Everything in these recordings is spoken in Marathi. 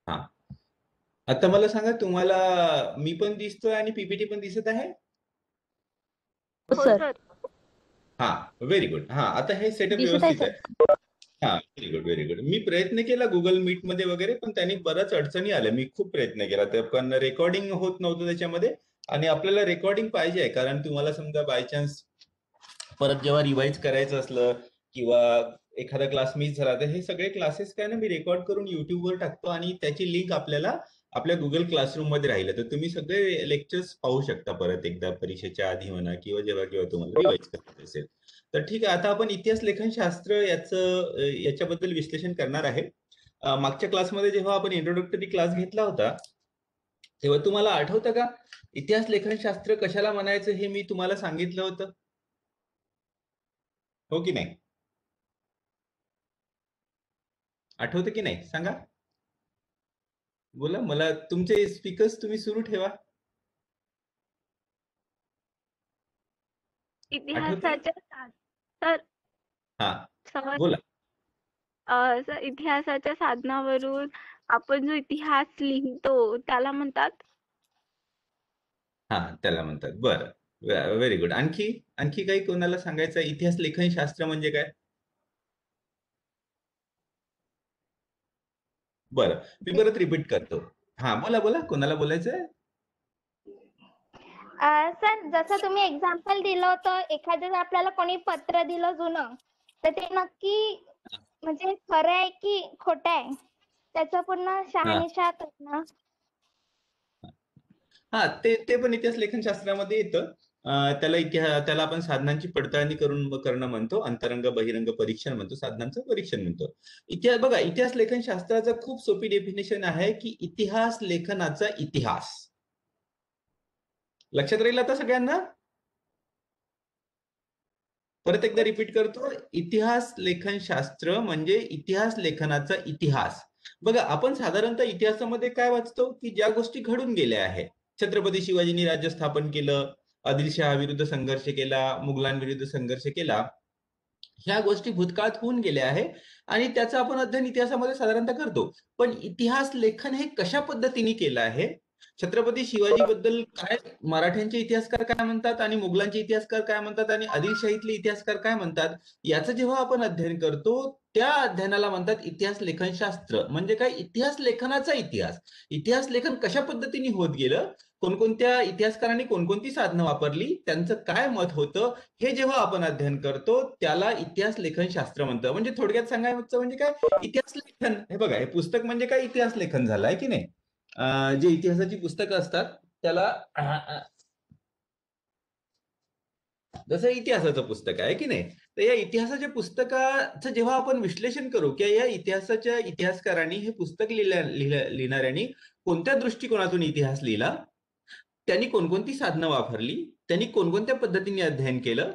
हा, आता मला सांगा, तुम्हाला मी पण दिसतोय आणि पीपीटी पण दिसत आहे? हो हो सर. सर. हा, व्हेरी गुड. हा, आता हे सेटअप दिसत आहे व्यवस्थित सर. आहे. हा, व्हेरी गुड, व्हेरी गुड. मी प्रयत्न केला गुगल मीट मध्ये वगैरे, पण त्यांनी बऱ्याच अडचणी आल्या. मी खूप प्रयत्न केला, ते पण रेकॉर्डिंग होत नव्हतं त्याच्यामध्ये. आणि आपल्याला रेकॉर्डिंग पाहिजे आहे, कारण तुम्हाला समजा बाय चान्स परत जेव्हा रिवाइज करायचं असलं किंवा एखादा क्लास मिस झाला, तर हे सगळे क्लासेस काय ना मी रेकॉर्ड करून युट्यूबवर टाकतो आणि त्याची लिंक आपल्याला आपल्या गुगल क्लासरूम मध्ये राहिलं, तर तुम्ही सगळे लेक्चर्स पाहू शकता परत एकदा परीक्षेच्या आधी म्हणा किंवा जेव्हा केव्हा तुम्हाला रिवाइज करायचं असेल. तर ठीक आहे, आता आपण इतिहास लेखनशास्त्र याच्याबद्दल विश्लेषण करणार आहे. मागच्या क्लासमध्ये जेव्हा आपण इंट्रोडक्टरी क्लास घेतला होता, तेव्हा तुम्हाला आठवतं का इतिहास लेखनशास्त्र कशाला म्हणायचं हे मी तुम्हाला सांगितलं होतं, हो की नाही? आठवतं की नाही सांगा? बोला मला, तुमचे स्पीकर्स तुम्ही सुरू ठेवा. आठवतंय? इतिहासाच्या सर हा, सर बोला. सर, इतिहासाच्या साधनावरून आपण जो इतिहास लिहितो त्याला म्हणतात. हा, त्याला म्हणतात. बरं, व्हेरी गुड. आणखी आणखी काही कोणाला सांगायचं? इतिहास लेखन शास्त्र म्हणजे काय? बरं, मी परत रिपीट करतो. हा, बोला बोला, कोणाला बोलायचंय? सर, जसं तुम्ही एक्झाम्पल दिलं होतं, एखादं आपल्याला कोणी पत्र दिलं जुनं, तर ते नक्की म्हणजे खरं आहे की खोटं आहे, त्याचं पूर्ण हा शहानिशा करणं. हा, ते पण इतिहास लेखन शास्त्रामध्ये येतं. त्याला आपण साधनांची पडताळणी करणं म्हणतो. अंतरंग बहिरंग परीक्षण म्हणतो, साधनांचं परीक्षण म्हणतो. इतिहास बघा, इतिहास लेखन शास्त्राचं खूप सोपी डेफिनेशन आहे की इतिहास लेखनाचा इतिहास. लक्षात राहील आता सगळ्यांना? परत एकदा रिपीट करतो. इतिहास लेखन शास्त्र म्हणजे इतिहास लेखनाचा इतिहास. बघा, आपण साधारणतः इतिहासामध्ये काय वाचतो की ज्या गोष्टी घडून गेल्या आहेत. छत्रपती शिवाजींनी राज्य स्थापन केलं, आदिलशहा विरुद्ध संघर्ष केला, मुघलांविरुद्ध संघर्ष केला, ह्या गोष्टी भूतकाळात होऊन गेल्या आहे आणि त्याचं आपण अध्ययन इतिहासामध्ये साधारणतः करतो. पण इतिहास लेखन हे कशा पद्धतीने केलं आहे, छत्रपती शिवाजी बद्दल काय मराठ्यांचे इतिहासकार काय म्हणतात आणि मुघलांचे इतिहासकार काय म्हणतात आणि आदिलशाहीतले इतिहासकार काय म्हणतात, याचं जेव्हा आपण अध्ययन करतो त्या अध्ययनाला म्हणतात इतिहास लेखनशास्त्र. म्हणजे काय? इतिहास लेखनाचा इतिहास. इतिहास लेखन कशा पद्धतीने होत गेलं, कोणकोणत्या इतिहासकारांनी कोणकोणती साधनं वापरली, त्यांचं काय मत होतं, हे जेव्हा आपण अध्ययन करतो त्याला इतिहास लेखन शास्त्र म्हणतं. म्हणजे थोडक्यात सांगायचं म्हणजे काय, इतिहास लेखन. हे बघा, हे पुस्तक म्हणजे काय, इतिहास लेखन झालं आहे की नाही. जे इतिहासाची पुस्तकं असतात त्याला जसं इतिहासाचं पुस्तक आहे की नाही, तर या इतिहासाच्या पुस्तकाचं जेव्हा आपण विश्लेषण करू की या इतिहासाच्या इतिहासकारांनी हे पुस्तक लिहिणाऱ्यांनी कोणत्या दृष्टिकोनातून इतिहास लिहिला, त्यांनी कोणकोणती साधनं वापरली, त्यांनी कोणकोणत्या पद्धतीने अध्ययन केलं,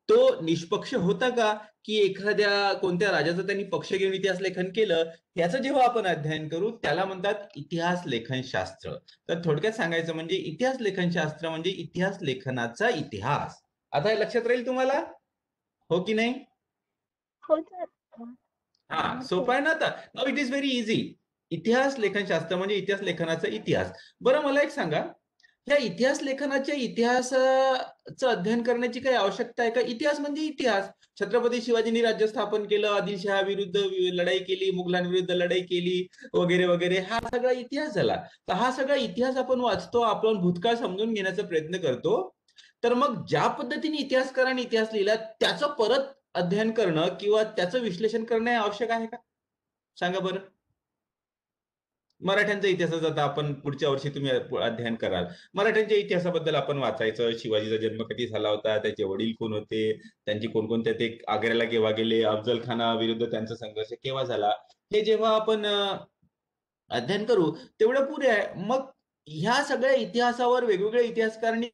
तो निष्पक्ष होता का, की एखाद्या कोणत्या राजाचा त्यांनी पक्ष घेऊन इतिहास लेखन केलं, याचं जेव्हा आपण अध्ययन करू त्याला म्हणतात इतिहास लेखन शास्त्र. तर थोडक्यात सांगायचं म्हणजे इतिहास लेखन शास्त्र म्हणजे इतिहास लेखनाचा इतिहास. आता हे लक्षात राहील तुम्हाला, हो की नाही? हो सर. हा, सोपं आहे ना आता. Now it is very easy. इतिहास लेखनशास्त्र म्हणजे इतिहास लेखनाचा इतिहास. बरं, मला एक सांगा, या इतिहास लेखनाच्या इतिहासाचं अध्ययन करण्याची काही आवश्यकता आहे का? इतिहास म्हणजे इतिहास. छत्रपती शिवाजींनी राज्य स्थापन केलं, आदिलशहा विरुद्ध लढाई केली, मुघलांविरुद्ध लढाई केली, वगैरे वगैरे, हा सगळा इतिहास झाला. तर हा सगळा इतिहास आपण वाचतो, आपण भूतकाळ समजून घेण्याचा प्रयत्न करतो. तर मग ज्या पद्धतीने इतिहासकारांनी इतिहास लिहिला त्याचं परत अध्ययन करणं किंवा त्याचं विश्लेषण करणं हे आवश्यक आहे का? सांगा बरं. मराठ्यांचा इतिहासाचा आता आपण पुढच्या वर्षी तुम्ही अध्ययन कराल. मराठ्यांच्या इतिहासाबद्दल आपण वाचायचं, शिवाजीचा जन्म कधी झाला होता, त्याचे वडील कोण होते, त्यांची कोणकोणत्या, ते आग्र्याला केव्हा गेले, अफजल खाना विरुद्ध त्यांचा संघर्ष केव्हा झाला, हे जेव्हा आपण अध्ययन करू तेवढं पुरे आहे. मग ह्या सगळ्या इतिहासावर वेगवेगळ्या इतिहासकारांनी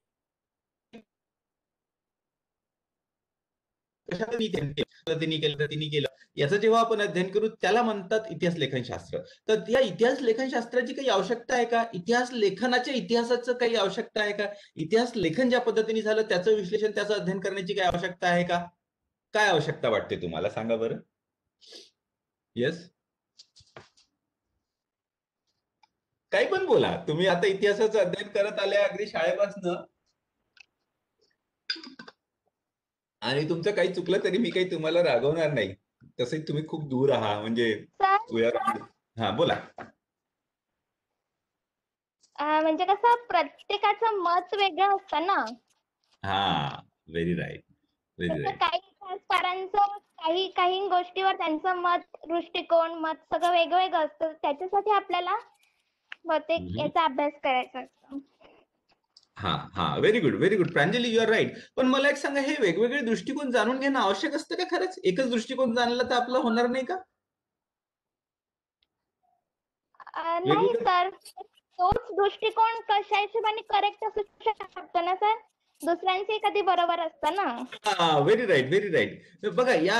कशा पद्धतीने केलं, तिने केलं, याचं जेव्हा आपण अध्ययन करू त्याला म्हणतात इतिहास लेखनशास्त्र. तर या इतिहास लेखनशास्त्राची काही आवश्यकता आहे का? इतिहास लेखनाच्या इतिहासाचं काही आवश्यकता आहे का? इतिहास लेखन ज्या पद्धतीने झालं त्याचं विश्लेषण, त्याचं अध्ययन करण्याची काही आवश्यकता आहे का? काय आवश्यकता वाटते तुम्हाला, सांगा बरं. येस, काही पण बोला. तुम्ही आता इतिहासाचं अध्ययन करत आले अगदी शाळेपासनं, आणि तुमचं काही चुकलं तरी मी काही तुम्हाला रागवणार नाही. तसे तुम्ही खूप दूर आहात, म्हणजे सर हा बोला. म्हणजे कसं प्रत्येकाचं मत वेगळं असतं ना. हा, व्हेरी राईट, व्हेरी जसं राईट. काही इतिहासकारांचं काही काही गोष्टीवर त्यांचं मत, दृष्टिकोन, मत सगळं वेगवेगळं असतं. त्याच्यासाठी आपल्याला बहुतेक याचा अभ्यास करायचा असतो. हा, very good, very good. Pranjali, you are right. पण मला एक सांगा, हे वेगवेगळे दृष्टिकोन जाणून घेणं आवश्यक असतं का खरंच? एकच दृष्टिकोन जाणला तर आपलं होणार नाही का? नाही सर, तोच दृष्टिकोन कशा हिशोबाने करेक्ट असू शकतो ना सर. दुसऱ्यांचे कधी बरोबर असतं ना. Very right, very right. बघा, या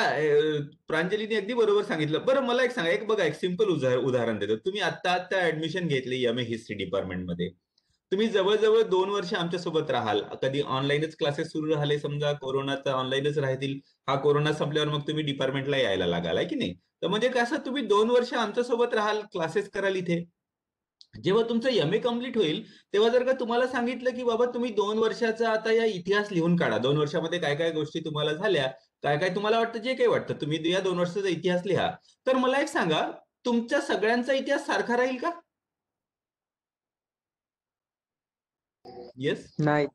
प्रांजलीने अगदी बरोबर सांगितलं. बरं, मला एक सांगा, बघा, एक सिंपल उदाहरण देतो. तुम्ही आता ऍडमिशन घेतली एम ए हिस्ट्री डिपार्टमेंटमध्ये. तुम्ही जवळजवळ 2 वर्ष आमच्यासोबत राहाल. कधी ऑनलाईनच क्लासेस सुरू झाले, समजा कोरोनात ऑनलाईनच राहतील. हा कोरोना संपल्यावर मग तुम्ही डिपार्टमेंटला यायला लागाल, आहे की नाही? तर म्हणजे कसं, तुम्ही 2 वर्ष आमच्यासोबत राहाल, क्लासेस कराल इथे. जेव्हा तुमचं एम ए कम्प्लीट होईल तेव्हा जर का तुम्हाला सांगितलं की बाबा तुम्ही 2 वर्षाचा आता या इतिहास लिहून काढा, 2 वर्षामध्ये काय काय गोष्टी तुम्हाला झाल्या, काय काय तुम्हाला वाटतं, जे काही वाटतं तुम्ही या 2 वर्षाचा इतिहास लिहा, तर मला एक सांगा, तुमच्या सगळ्यांचा इतिहास सारखा राहील का? येस, नाही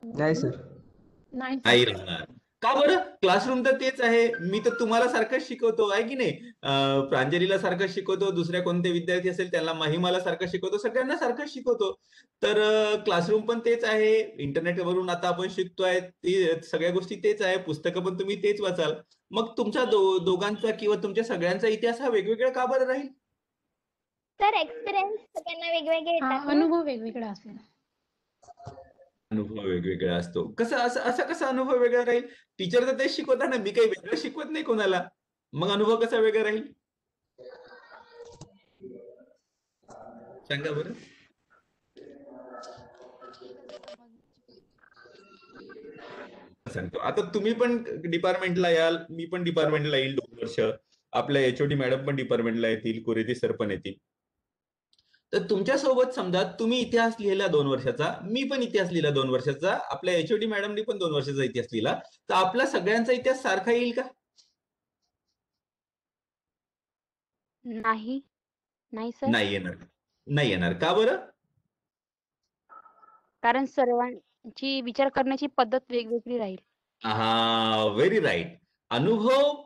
नाही सर. नाही राहणार. का बरं? क्लासरूम तर तेच आहे. मी तर तुम्हाला सारखंच शिकवतो, आहे की नाही? प्रांजलीला सारखं शिकवतो, दुसऱ्या कोणते विद्यार्थी असेल त्यांना, महिमाला सारखं शिकवतो, सगळ्यांना सारखं शिकवतो. तर क्लासरूम पण तेच आहे, इंटरनेटवरून आता आपण शिकतोय, सगळ्या गोष्टी तेच आहे, पुस्तकं पण तुम्ही तेच वाचाल. मग तुमच्या दोघांचा किंवा तुमच्या सगळ्यांचा इतिहास हा वेगवेगळा का बरं राहील? सर एक्सपिरियन्स सगळ्यांना वेगवेगळे येतात ना. अनुभव वेगवेगळा असेल. अनुभव वेगवेगळा असतो. कसं असं असा कसा अनुभव वेगळा राहील? टीचर तर तेच शिकवतात ना, मी काही वेगळं शिकवत नाही कोणाला. मग अनुभव कसा वेगळा राहील? सांगा बरं. सांगतो. आता तुम्ही पण डिपार्टमेंटला याल, मी पण डिपार्टमेंटला येईल 2 वर्ष. आपल्या एचओडी मॅडम पण डिपार्टमेंटला येतील, कोरेती सर पण येतील. तर तुमच्या सोबत समजा तुम्ही इतिहास लिहिला 2 वर्षाचा, मी पण इतिहास लिहिला 2 वर्षाचा, आपल्या एचओडी मॅडमनी पण 2 वर्षाचा इतिहास लिहिला, तर आपला सगळ्यांचा इतिहास सारखा येईल का? नाही नाही सर. नाही येणार. नाही येणार. का बरं? कारण सर्वांची विचार करण्याची पद्धत वेगवेगळी राहील. Very right. अनुभव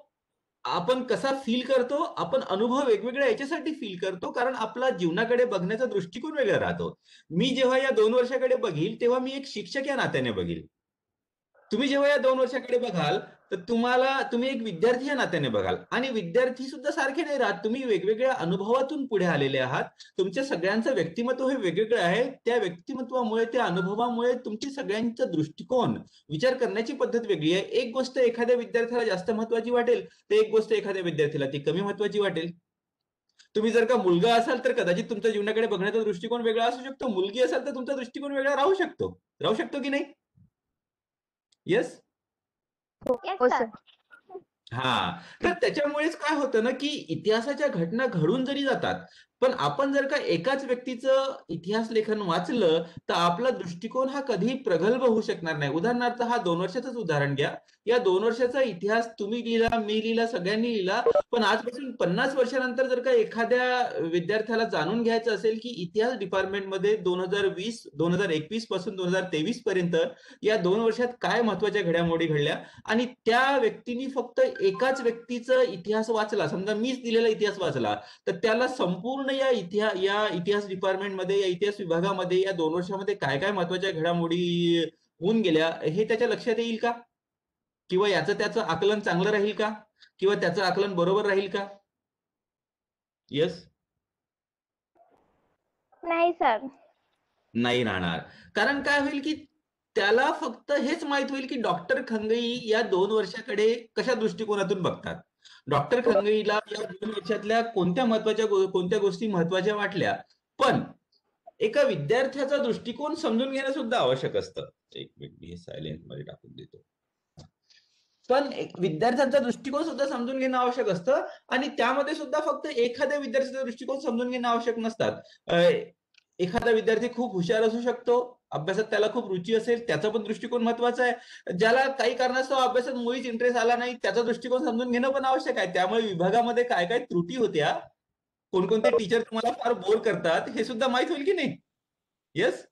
आपण कसा फील करतो, आपण अनुभव वेगवेगळ्या याच्यासाठी फील करतो, कारण आपला जीवनाकडे बघण्याचा दृष्टिकोन वेगळा राहतो. मी जेव्हा या 2 वर्षाकडे बघील तेव्हा मी एक शिक्षक या नात्याने बघील. तुम्ही जेव्हा या 2 वर्षाकडे बघाल तर तुम्ही एक विद्यार्थी या नात्याने बघाल, आणि विद्यार्थी सुद्धा सारखे नाही राहत. तुम्ही वेगवेगळ्या अनुभवातून पुढे आलेले आहात. तुमच्या सगळ्यांचं व्यक्तिमत्व हे वेगवेगळं आहे. त्या व्यक्तिमत्वामुळे, त्या अनुभवामुळे तुमची सगळ्यांचा दृष्टिकोन, विचार करण्याची पद्धत वेगळी आहे. एक गोष्ट एखाद्या विद्यार्थ्याला जास्त महत्वाची वाटेल, तर एक गोष्ट एखाद्या विद्यार्थ्याला ती कमी महत्वाची वाटेल. तुम्ही जर का मुलगा असाल तर कदाचित तुमच्या जीवनाकडे बघण्याचा दृष्टिकोन वेगळा असू शकतो. मुलगी असाल तर तुमचा दृष्टिकोन वेगळा राहू शकतो की नाही? येस. Yes, हो sir. सर. तर त्याच्यामुळेच काय होतं ना, की इतिहासाच्या घटना घडून जरी जातात, पण आपण जर का एकाच व्यक्तीचं इतिहास लेखन वाचलं तर आपला दृष्टिकोन हा कधीही प्रगल्भ होऊ शकणार नाही. उदाहरणार्थ, हा 2 वर्षाचंच उदाहरण घ्या. या 2 वर्षाचा इतिहास तुम्ही लिहिला, मी लिहिला, सगळ्यांनी लिहिला, पण आजपासून 50 वर्षानंतर जर का एखाद्या विद्यार्थ्याला जाणून घ्यायचं असेल की इतिहास डिपार्टमेंटमध्ये 2021 पासून 2023 पर्यंत या 2 वर्षात काय महत्वाच्या घडामोडी घडल्या, आणि त्या व्यक्तीने फक्त एकाच व्यक्तीचा इतिहास वाचला, समजा मीच दिलेला इतिहास वाचला, तर त्याला संपूर्ण या इतिहास डिपार्टमेंटमध्ये, या इतिहास विभागामध्ये या 2 वर्षामध्ये काय काय महत्वाच्या घडामोडी होऊन गेल्या हे त्याच्या लक्षात येईल का? किंवा याचं त्याचं आकलन चांगलं राहील का? किंवा त्याचं आकलन बरोबर राहील का? येस. नाही सर. नाही राहणार. कारण काय होईल की त्याला फक्त हेच माहित होईल की डॉक्टर खंगई या 2 वर्षाकडे कशा दृष्टिकोनातून बघतात. डॉक्टर खंगईला या 2 वर्षातल्या कोणत्या गोष्टी महत्वाच्या वाटल्या, पण एका विद्यार्थ्याचा दृष्टिकोन समजून घेणं सुद्धा आवश्यक असतं. एक मिनिट, मी सायलेंट मध्ये टाकून देतो. पण विद्यार्थ्यांचा दृष्टिकोन सुद्धा समजून घेणं आवश्यक असतं आणि त्यामध्ये सुद्धा फक्त एखाद्या विद्यार्थ्याचा दृष्टिकोन समजून घेणं आवश्यक नसतात. एखादा विद्यार्थी खूप हुशार असू शकतो, अभ्यासात त्याला खूप रुची असेल, त्याचा पण दृष्टिकोन महत्वाचा आहे. ज्याला काही कारणास्तव अभ्यासात मुळीच इंटरेस्ट आला नाही, त्याचा दृष्टिकोन समजून घेणं पण आवश्यक आहे. त्यामुळे विभागामध्ये काय काय त्रुटी होत्या, कोणकोणते टीचर तुम्हाला फार बोर करतात, हे सुद्धा माहित होईल की नाही? येस.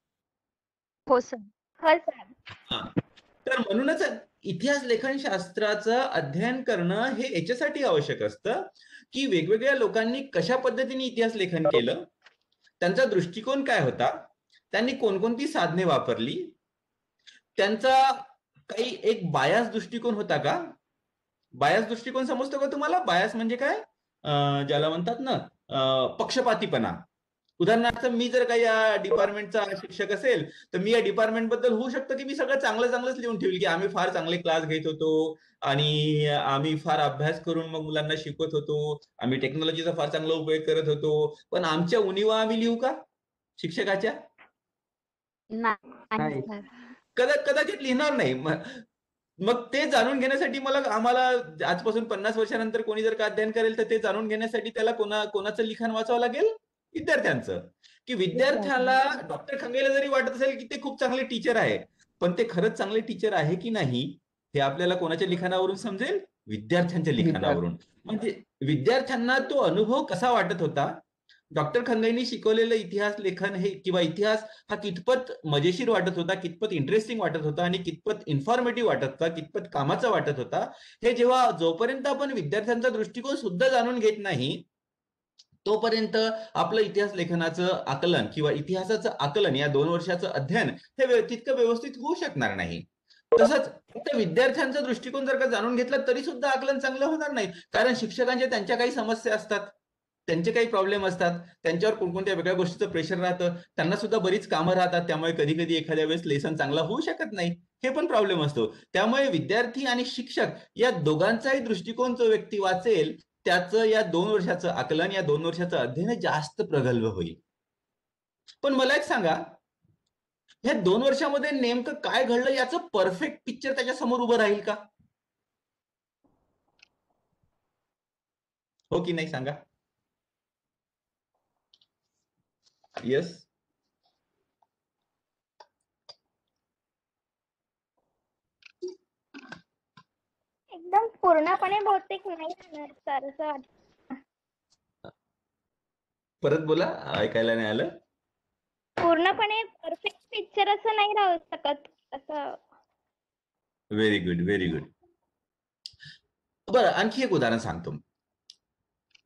हो सर. हो सर. तर म्हणूनच इतिहास लेखनशास्त्राचं अध्ययन करणं हे याच्यासाठी आवश्यक असतं की वेगवेगळ्या लोकांनी कशा पद्धतीने इतिहास लेखन केलं, त्यांचा दृष्टिकोन काय होता, त्यांनी कोणकोणती साधने वापरली, त्यांचा काही एक बायास दृष्टिकोन होता का? बायास दृष्टिकोन समजतो का तुम्हाला? बायास म्हणजे काय? ज्याला म्हणतात ना पक्षपातीपणा. उदाहरणार्थ, मी जर काही या डिपार्टमेंटचा शिक्षक असेल तर मी या डिपार्टमेंट बद्दल होऊ शकतं की मी सगळं चांगलंच लिहून ठेवल की आम्ही फार चांगले क्लास घेत होतो आणि आम्ही फार अभ्यास करून मग मुलांना शिकवत होतो, आम्ही टेक्नॉलॉजीचा फार चांगला उपयोग करत होतो, पण आमच्या उणीवा आम्ही लिहू का शिक्षकाच्या? नाही सर. कदाचित लिहिणार नाही. मग ते जाणून घेण्यासाठी आम्हाला आजपासून 50 वर्षानंतर कोणी जर का अध्ययन करेल तर ते जाणून घेण्यासाठी त्याला कोणाचं लिखाण वाचावं लागेल? विद्यार्थ्यांचं. की विद्यार्थ्याला डॉक्टर खंगेला जरी वाटत असेल की ते खूप चांगले टीचर आहे, पण ते खरंच चांगले टीचर आहे की नाही हे आपल्याला कोणाच्या लिखाणावरून समजेल? विद्यार्थ्यांच्या लिखाणावरून. म्हणजे विद्यार्थ्यांना तो अनुभव कसा वाटत होता, डॉक्टर खंगईंनी शिकवलेलं इतिहास लेखन हे किंवा इतिहास हा कितपत मजेशीर वाटत होता, कितपत इंटरेस्टिंग वाटत होता आणि कितपत इन्फॉर्मेटिव्ह वाटत होता, कितपत कामाचा वाटत होता, हे जेव्हा जोपर्यंत आपण विद्यार्थ्यांचा दृष्टिकोन सुद्धा जाणून घेत नाही तोपर्यंत आपलं इतिहास लेखनाचं आकलन किंवा इतिहासाचं आकलन या 2 वर्षाचं अध्ययन हे तितकं व्यवस्थित होऊ शकणार नाही. तसंच फक्त विद्यार्थ्यांचा दृष्टिकोन जर का जाणून घेतला तरी सुद्धा आकलन चांगलं होणार नाही, कारण शिक्षकांच्या त्यांच्या काही समस्या असतात, त्यांचे काही प्रॉब्लेम असतात, त्यांच्यावर कोणकोणत्या वेगळ्या गोष्टीचं प्रेशर राहतं, त्यांना सुद्धा बरीच कामं राहतात, त्यामुळे कधी कधी एखाद्या वेळेस लेसन चांगला होऊ शकत नाही, हे पण प्रॉब्लेम असतो. त्यामुळे विद्यार्थी आणि शिक्षक या दोघांचाही दृष्टिकोन जो व्यक्ती वाचेल त्याचं या 2 वर्षाचं आकलन, या 2 वर्षाचं अध्ययन जास्त प्रगल्भ होईल. पण मला एक सांगा, ह्या 2 वर्षामध्ये नेमकं काय घडलं याचं परफेक्ट पिक्चर त्याच्या समोर उभं राहील का? हो की नाही सांगा? येस. एकदम पूर्णपणे बहुतेक नाही राहणार सर, असं वाटतं. परत बोला, ऐकायला नाही आलं. पूर्णपणे परफेक्ट पिक्चर असं नाही राहू शकत असं. Very good, very good. बरं, आणखी एक उदाहरण सांगतो.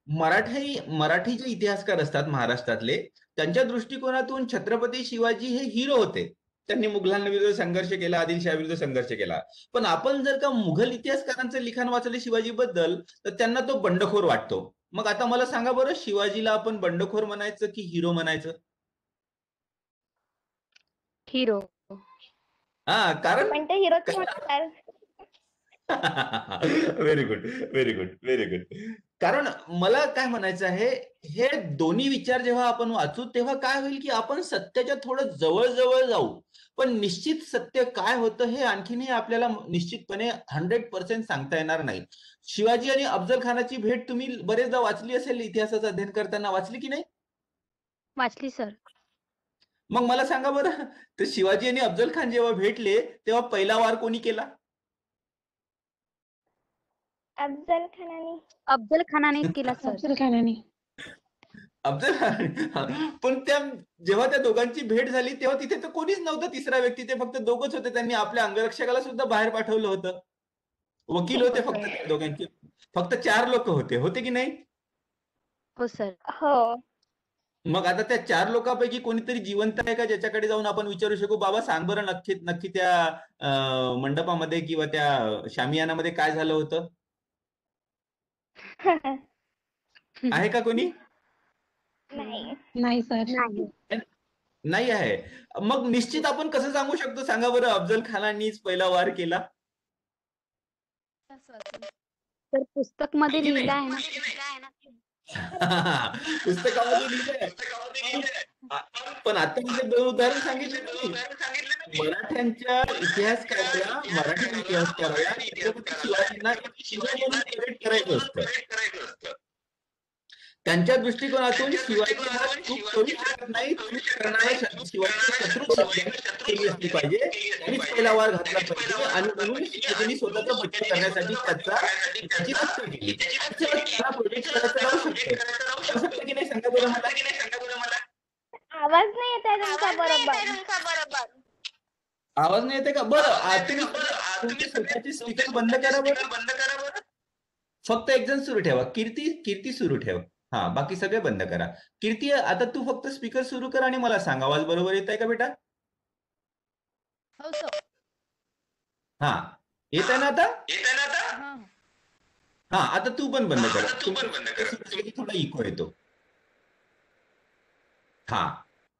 मराठी जे इतिहासकार असतात महाराष्ट्रातले, त्यांच्या दृष्टिकोनातून छत्रपती शिवाजी हे हिरो होते. त्यांनी मुघलांविरुद्ध संघर्ष केला, आदिलशाहीविरुद्ध संघर्ष केला. पण आपण जर का मुघल इतिहासकारांचं लिखाण वाचले शिवाजीबद्दल तर त्यांना तो बंडखोर वाटतो. मग आता मला सांगा बरं, शिवाजीला आपण बंडखोर म्हणायचं की हिरो म्हणायचं? हिरो. कारण पण ते हिरोच म्हणतात. Very good, very good, very good. कारण मला काय म्हणायचं आहे, हे दोन्ही विचार जेव्हा आपण वाचू तेव्हा काय होईल की आपण सत्याच्या थोडं जवळ जाऊ, पण निश्चित सत्य काय होतं हे आणखीनही आपल्याला निश्चितपणे 100% सांगता येणार नाही. शिवाजी आणि अफजल खानाची भेट तुम्ही बरेचदा वाचली असेल, इतिहासाचं अध्ययन करताना वाचली की नाही? वाचली सर. मग मला सांगा बरं, तर शिवाजी आणि अफजल खान जेव्हा भेटले तेव्हा पहिला वार कोणी केला? अफजल खानाने केला सर. अफजल खानाने. अफजल खान. पण जेव्हा त्या दोघांची भेट झाली तेव्हा तिथे तर कोणीच नव्हतं तिसरा व्यक्ती, ते फक्त दोघच होते. त्यांनी आपल्या अंगरक्षकाला सुद्धा बाहेर पाठवलं होतं. वकील होते फक्त त्या दोघांचे, फक्त 4 लोक होते की नाही? हो सर. हो. मग आता त्या 4 लोकांपैकी कोणीतरी जिवंत आहे का ज्याच्याकडे जाऊन आपण विचारू शकू, बाबा सांग बरं नक्की त्या मंडपामध्ये किंवा त्या शामियानामध्ये काय झालं होतं? आहे का कोणी? नाही सर. नाही आहे. मग निश्चित आपण कसं सांगू शकतो सांगा बरं, अफजल खानांनीच पहिला वार केला? तर पुस्तक मध्ये आहे की लिहिलं नाही? आहे ना पुस्तकामध्ये लिहिलंय. पण आता मी जे 2 उदाहरण सांगितले ना मी, मराठ्यांच्या इतिहासकाराला, मराठी इतिहासकाराला छत्रपती शिवाजींना एक हिरो म्हणून प्रेरित करायचं असतं. त्यांच्या दृष्टिकोनातून शिवाजी हा चूक करू शकत नाही, चूक करणारा शिवाजीचा शत्रू केली असली पाहिजे, त्यांनीच पहिला वार घातला पाहिजे आणि म्हणून शिवाजींनी स्वतःचा बचाव करण्यासाठी त्याची हत्या केली. त्याला प्रोजेक्ट करायचं राहू शकतं की नाही, सांगा बरं मला. आवाज नाही येत आहे तुमचा बरोबर. आवाज नाही येते का? बरं, तुम्ही स्वतःचे स्पीकर बंद करा बरं. फक्त एक जण सुरू ठेवा. कीर्ती सुरू ठेव. हा, बाकी सगळे बंद करा. कीर्ती, आता तू फक्त स्पीकर सुरू कर आणि मला सांग, आवाज बरोबर येत आहे का बेटा? हो सर. हा, येत आहे ना आता? हा. हा, आता तू पण बंद कर. थोडा इको येतो. हा,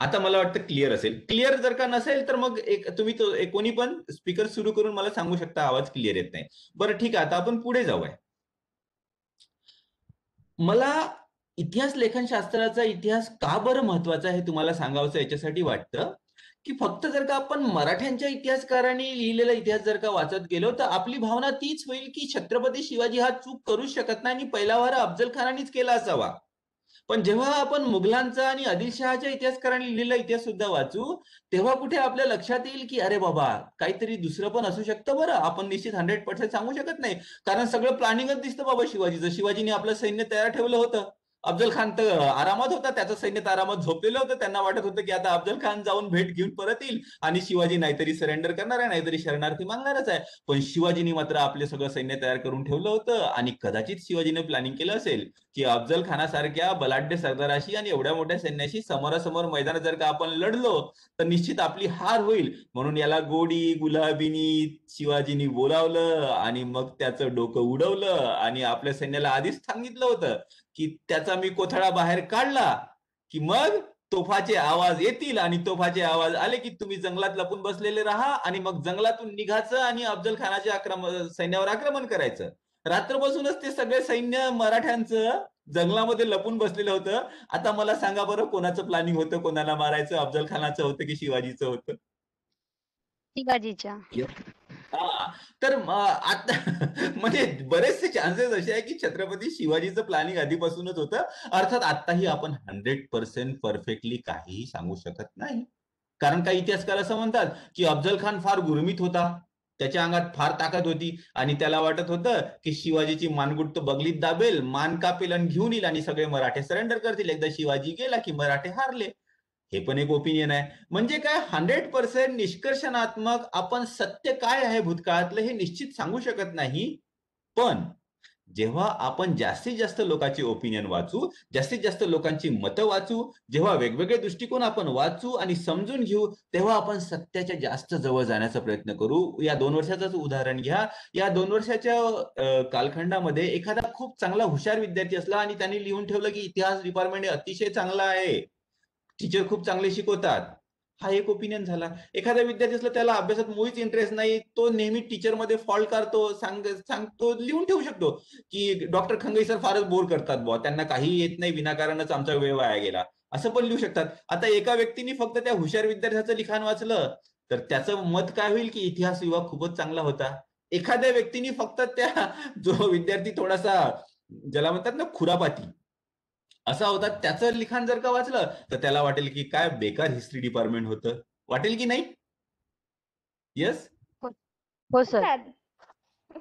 आता मला वाटतं क्लिअर असेल. क्लिअर जर का नसेल तर मग तुम्ही कोणी पण स्पीकर सुरू करून मला सांगू शकता आवाज क्लिअर येत नाही. बरं, ठीक आहे, आता आपण पुढे जाऊया. मला इतिहास लेखनशास्त्राचा इतिहास का बरं महत्वाचा आहे तुम्हाला सांगावंसं याच्यासाठी वाटतं की फक्त जर का आपण मराठ्यांच्या इतिहासकारांनी लिहिलेला इतिहास जर का वाचत गेलो तर आपली भावना तीच होईल की छत्रपती शिवाजी हा चूक करूच शकत नाही आणि पहिला वार अफजल खानानेच केला असावा. पण जेव्हा आपण मुघलांचा आणि आदिलशहाच्या इतिहासकारांनी लिहिलेला इतिहास सुद्धा वाचू तेव्हा कुठे आपल्या लक्षात येईल की अरे बाबा, काहीतरी दुसरं पण असू शकतं बरं. आपण निश्चित 100% सांगू शकत नाही, कारण सगळं प्लॅनिंगच दिसतं बाबा शिवाजीचं. शिवाजीने आपलं सैन्य तयार ठेवलं होतं. अफजल खान तर आरामात होता, त्याचं सैन्य तर आरामात झोपलेलं होतं. त्यांना वाटत होतं की आता अफजल खान जाऊन भेट घेऊन परत येईल आणि शिवाजी नाहीतरी सरेंडर करणार आहे, नाहीतरी शरणार्थी मागणारच आहे. पण शिवाजीने मात्र आपले सगळं सैन्य तयार करून ठेवलं होतं आणि कदाचित शिवाजीने प्लॅनिंग केलं असेल की अफजल खानासारख्या बलाढ्य सरदाराशी आणि एवढ्या मोठ्या सैन्याशी समोरासमोर मैदानात जर का आपण लढलो तर निश्चित आपली हार होईल. म्हणून याला गोडी गुलाबीनी शिवाजीनी बोलावलं आणि मग त्याचं डोकं उडवलं आणि आपल्या सैन्याला आधीच सांगितलं होतं की त्याचा मी कोथळा बाहेर काढला की मग तोफाचे आवाज येतील आणि तोफाचे आवाज आले की तुम्ही जंगलात लपून बसलेले राहा आणि मग जंगलातून निघायचं आणि अफजल खानाच्या सैन्यावर आक्रमण करायचं. रात्रपासूनच ते सगळे सैन्य मराठ्यांचं जंगलामध्ये लपून बसलेलं होतं. आता मला सांगा बरं, कोणाचं प्लॅनिंग होतं कोणाला मारायचं? अफजल खानाचं होतं की शिवाजीचं होतं? शिवाजीच्या. हा, तर आता म्हणजे बरेचसे चान्सेस असे आहे की छत्रपती शिवाजीचं प्लॅनिंग आधीपासूनच होतं. अर्थात आताही आपण 100% परफेक्टली काहीही सांगू शकत नाही, कारण काही इतिहासकार असं म्हणतात की अफजल खान फार गुरमीत होता, त्याच्या अंगात फार ताकद होती आणि त्याला वाटत होतं की शिवाजीची मानगुट तो बगलीत दाबेल, मान कापेल आणि घेऊन येईल आणि सगळे मराठे सरेंडर करतील. एकदा शिवाजी गेला की मराठे हारले. हे पण एक ओपिनियन आहे. म्हणजे काय, 100% निष्कर्षणात्मक आपण सत्य काय आहे भूतकाळातलं हे निश्चित सांगू शकत नाही. पण जेव्हा आपण जास्तीत जास्त लोकांची ओपिनियन वाचू, जास्तीत जास्त लोकांची मतं वाचू, जेव्हा वेगवेगळे दृष्टिकोन आपण वाचू आणि समजून घेऊ, तेव्हा आपण सत्याच्या जास्त जवळ जाण्याचा प्रयत्न करू. या 2 वर्षाचं उदाहरण घ्या. या 2 वर्षाच्या कालखंडामध्ये एखादा खूप चांगला हुशार विद्यार्थी असला आणि त्यांनी लिहून ठेवलं की इतिहास डिपार्टमेंट अतिशय चांगला आहे, टीचर खूप चांगले शिकवतात, हा एक ओपिनियन झाला. एखादा विद्यार्थी असला त्याला अभ्यासात मुळीच इंटरेस्ट नाही, तो नेहमी टीचरमध्ये फॉल्ट काढतो, सांगतो, लिहून ठेवू शकतो की डॉक्टर खंगई सर फारच बोर करतात बुवा, त्यांना काही येत नाही, विनाकारणच आमचा वेळ वाया गेला, असं पण लिहू शकतात. आता एका व्यक्तीने फक्त त्या हुशार विद्यार्थ्याचं लिखाण वाचलं तर त्याचं मत काय होईल की इतिहास विभाग खूपच चांगला होता. एखाद्या व्यक्तीने फक्त त्या जो विद्यार्थी थोडासा ज्याला म्हणतात ना खुरापाती असा होता त्याचं लिखाण जर का वाचलं तर त्याला वाटेल की काय बेकार हिस्ट्री डिपार्टमेंट होतं. वाटेल की नाही? येस. हो सर. सर,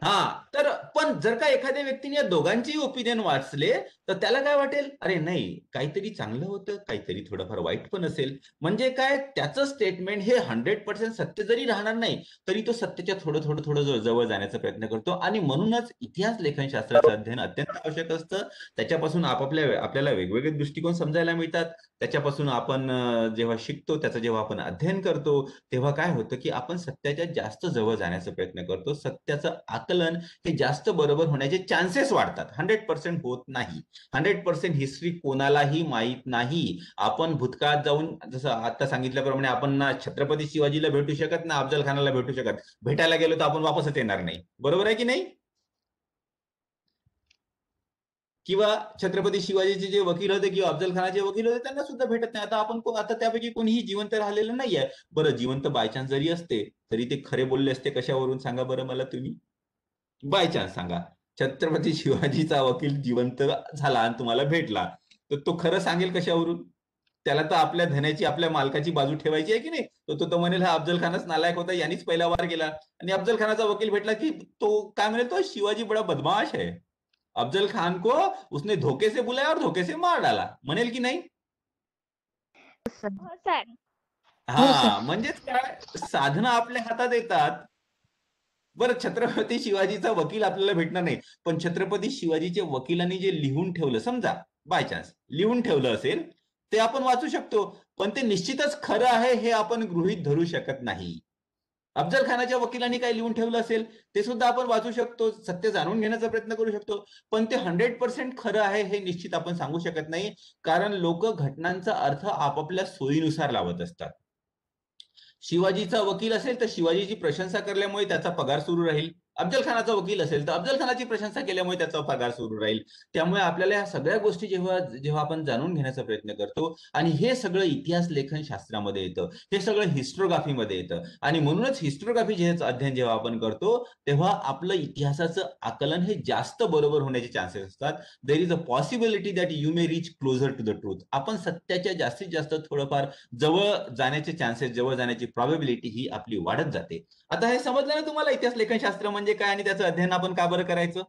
हा, तर पण जर का एखाद्या व्यक्तीने या दोघांची ओपिनियन वाचले तर त्याला काय वाटेल, अरे नाही, काहीतरी चांगलं होतं, काहीतरी थोडंफार वाईट पण असेल. म्हणजे काय, त्याचं स्टेटमेंट हे 100% सत्य जरी राहणार नाही तरी तो सत्याच्या थोडं थोडं थोडं जवळ जाण्याचा प्रयत्न करतो. आणि म्हणूनच इतिहास लेखनशास्त्राचं अध्ययन अत्यंत आवश्यक असतं. त्याच्यापासून आपल्याला वेगवेगळे दृष्टिकोन समजायला मिळतात. त्याच्यापासून आपण जेव्हा शिकतो, त्याचं जेव्हा आपण अध्ययन करतो तेव्हा काय होतं की आपण सत्याच्या जास्त जवळ जाण्याचा प्रयत्न करतो. सत्याचं आकलन हे जास्त बरोबर होण्याचे चान्सेस वाढतात. 100% होत नाही. 100% हिस्ट्री कोणालाही माहित नाही. आपण भूतकाळात जाऊन, जसं आता सांगितल्याप्रमाणे, आपण ना छत्रपती शिवाजीला भेटू शकत ना अफजल खानाला भेटू शकत. भेटायला गेलो तर आपण वापसच येणार नाही. बरोबर आहे की नाही? किंवा छत्रपती शिवाजीचे जे वकील होते किंवा अफजल खानाचे वकील होते त्यांना सुद्धा भेटत नाही. आता त्यापैकी कोणीही जिवंत राहिलेलं नाहीये. बरं, जिवंत बायचान्स जरी असते तरी ते खरे बोलले असते कशावरून सांगा बरं मला तुम्ही? बायचान्स सांगा, छत्रपती शिवाजीचा वकील जिवंत झाला आणि तुम्हाला भेटला तर तो खरं सांगेल कशावरून? त्याला तर आपल्या धनाची, आपल्या मालकाची बाजू ठेवायची आहे की नाही. तो म्हणेल हा अफजल खानच नालायक होता, यांनीच पहिला वार केला. आणि अफजल खानाचा वकील भेटला की तो काय म्हणेल, तो शिवाजी बडा बदमाश है, अफजल खान को उसने धोखे से बुलाया और धोखे से मार डाला, म्हणेल की नाही? हो सर. हा, म्हणजेच काय, साधनं आपल्या हातात येतात. बरं, छत्रपती शिवाजीचा वकील आपल्याला भेटणार नाही, पण छत्रपती शिवाजीच्या वकिलांनी जे लिहून ठेवलं, समजा बायचान्स लिहून ठेवलं असेल, ते आपण वाचू शकतो. पण ते निश्चितच खरं आहे हे आपण गृहीत धरू शकत नाही. अफजल खानाच्या वकिलांनी काय लिहून ठेवलं असेल ते सुद्धा आपण वाचू शकतो, सत्य जाणून घेण्याचा प्रयत्न करू शकतो, पण ते 100% खरं आहे हे निश्चित आपण सांगू शकत नाही. कारण लोक घटनांचा अर्थ आपापल्या सोयीनुसार लावत असतात. शिवाजीचा वकील असेल तर शिवाजीची प्रशंसा केल्यामुळे त्याचा पगार सुरू राहील. अफजल खानाचा वकील असेल तर अफजल खानाची प्रशंसा केल्यामुळे त्याचा पगार सुरू राहील. त्यामुळे आपल्याला या सगळ्या गोष्टी जेव्हा आपण जाणून घेण्याचा प्रयत्न करतो, आणि हे सगळं इतिहास लेखन शास्त्रामध्ये येतं, हे सगळं हिस्ट्रोग्राफीमध्ये येतं. आणि म्हणूनच हिस्ट्रोग्राफी अध्ययन जेव्हा आपण करतो तेव्हा आपलं इतिहासाचं आकलन हे जास्त बरोबर होण्याचे चान्सेस असतात. There is a possibility that you may reach closer to the truth. आपण सत्याच्या जास्तीत जास्त थोडंफार जवळ जाण्याचे चान्सेस, जवळ जाण्याची प्रॉबिलिटी ही आपली वाढत जाते. आता हे समजलं ना तुम्हाला, इतिहास लेखनशास्त्र म्हणजे काय आणि त्याचं अध्ययन आपण का बरं करायचं?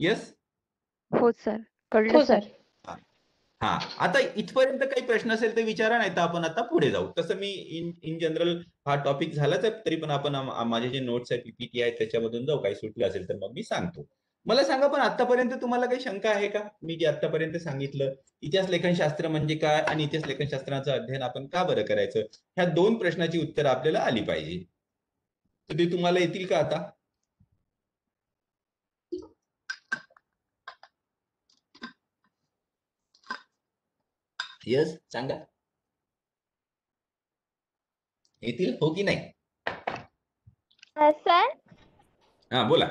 येस? हो सर, कळलं सर. हा, आता इथपर्यंत काही प्रश्न असेल तर विचारा, नाही तर आपण आता पुढे जाऊ. तसं मी इन जनरल हा टॉपिक झालाच आहे, तरी पण आपण माझे जे नोट्स आहे, पीपीटी आहे, त्याच्यामधून जाऊ. काही सुटलं असेल तर मग मी सांगतो. मला सांगा, पण आतापर्यंत तुम्हाला काही शंका आहे का? मी जे आतापर्यंत सांगितलं, इतिहास लेखनशास्त्र म्हणजे काय आणि इतिहास लेखनशास्त्राचं अध्ययन आपण का बरं करायचं, ह्या 2 प्रश्नाची उत्तरं आपल्याला आली पाहिजे. तर ते तुम्हाला येतील का आता? यस, सांगा. येतील हो की नाही? सर, हा, बोला.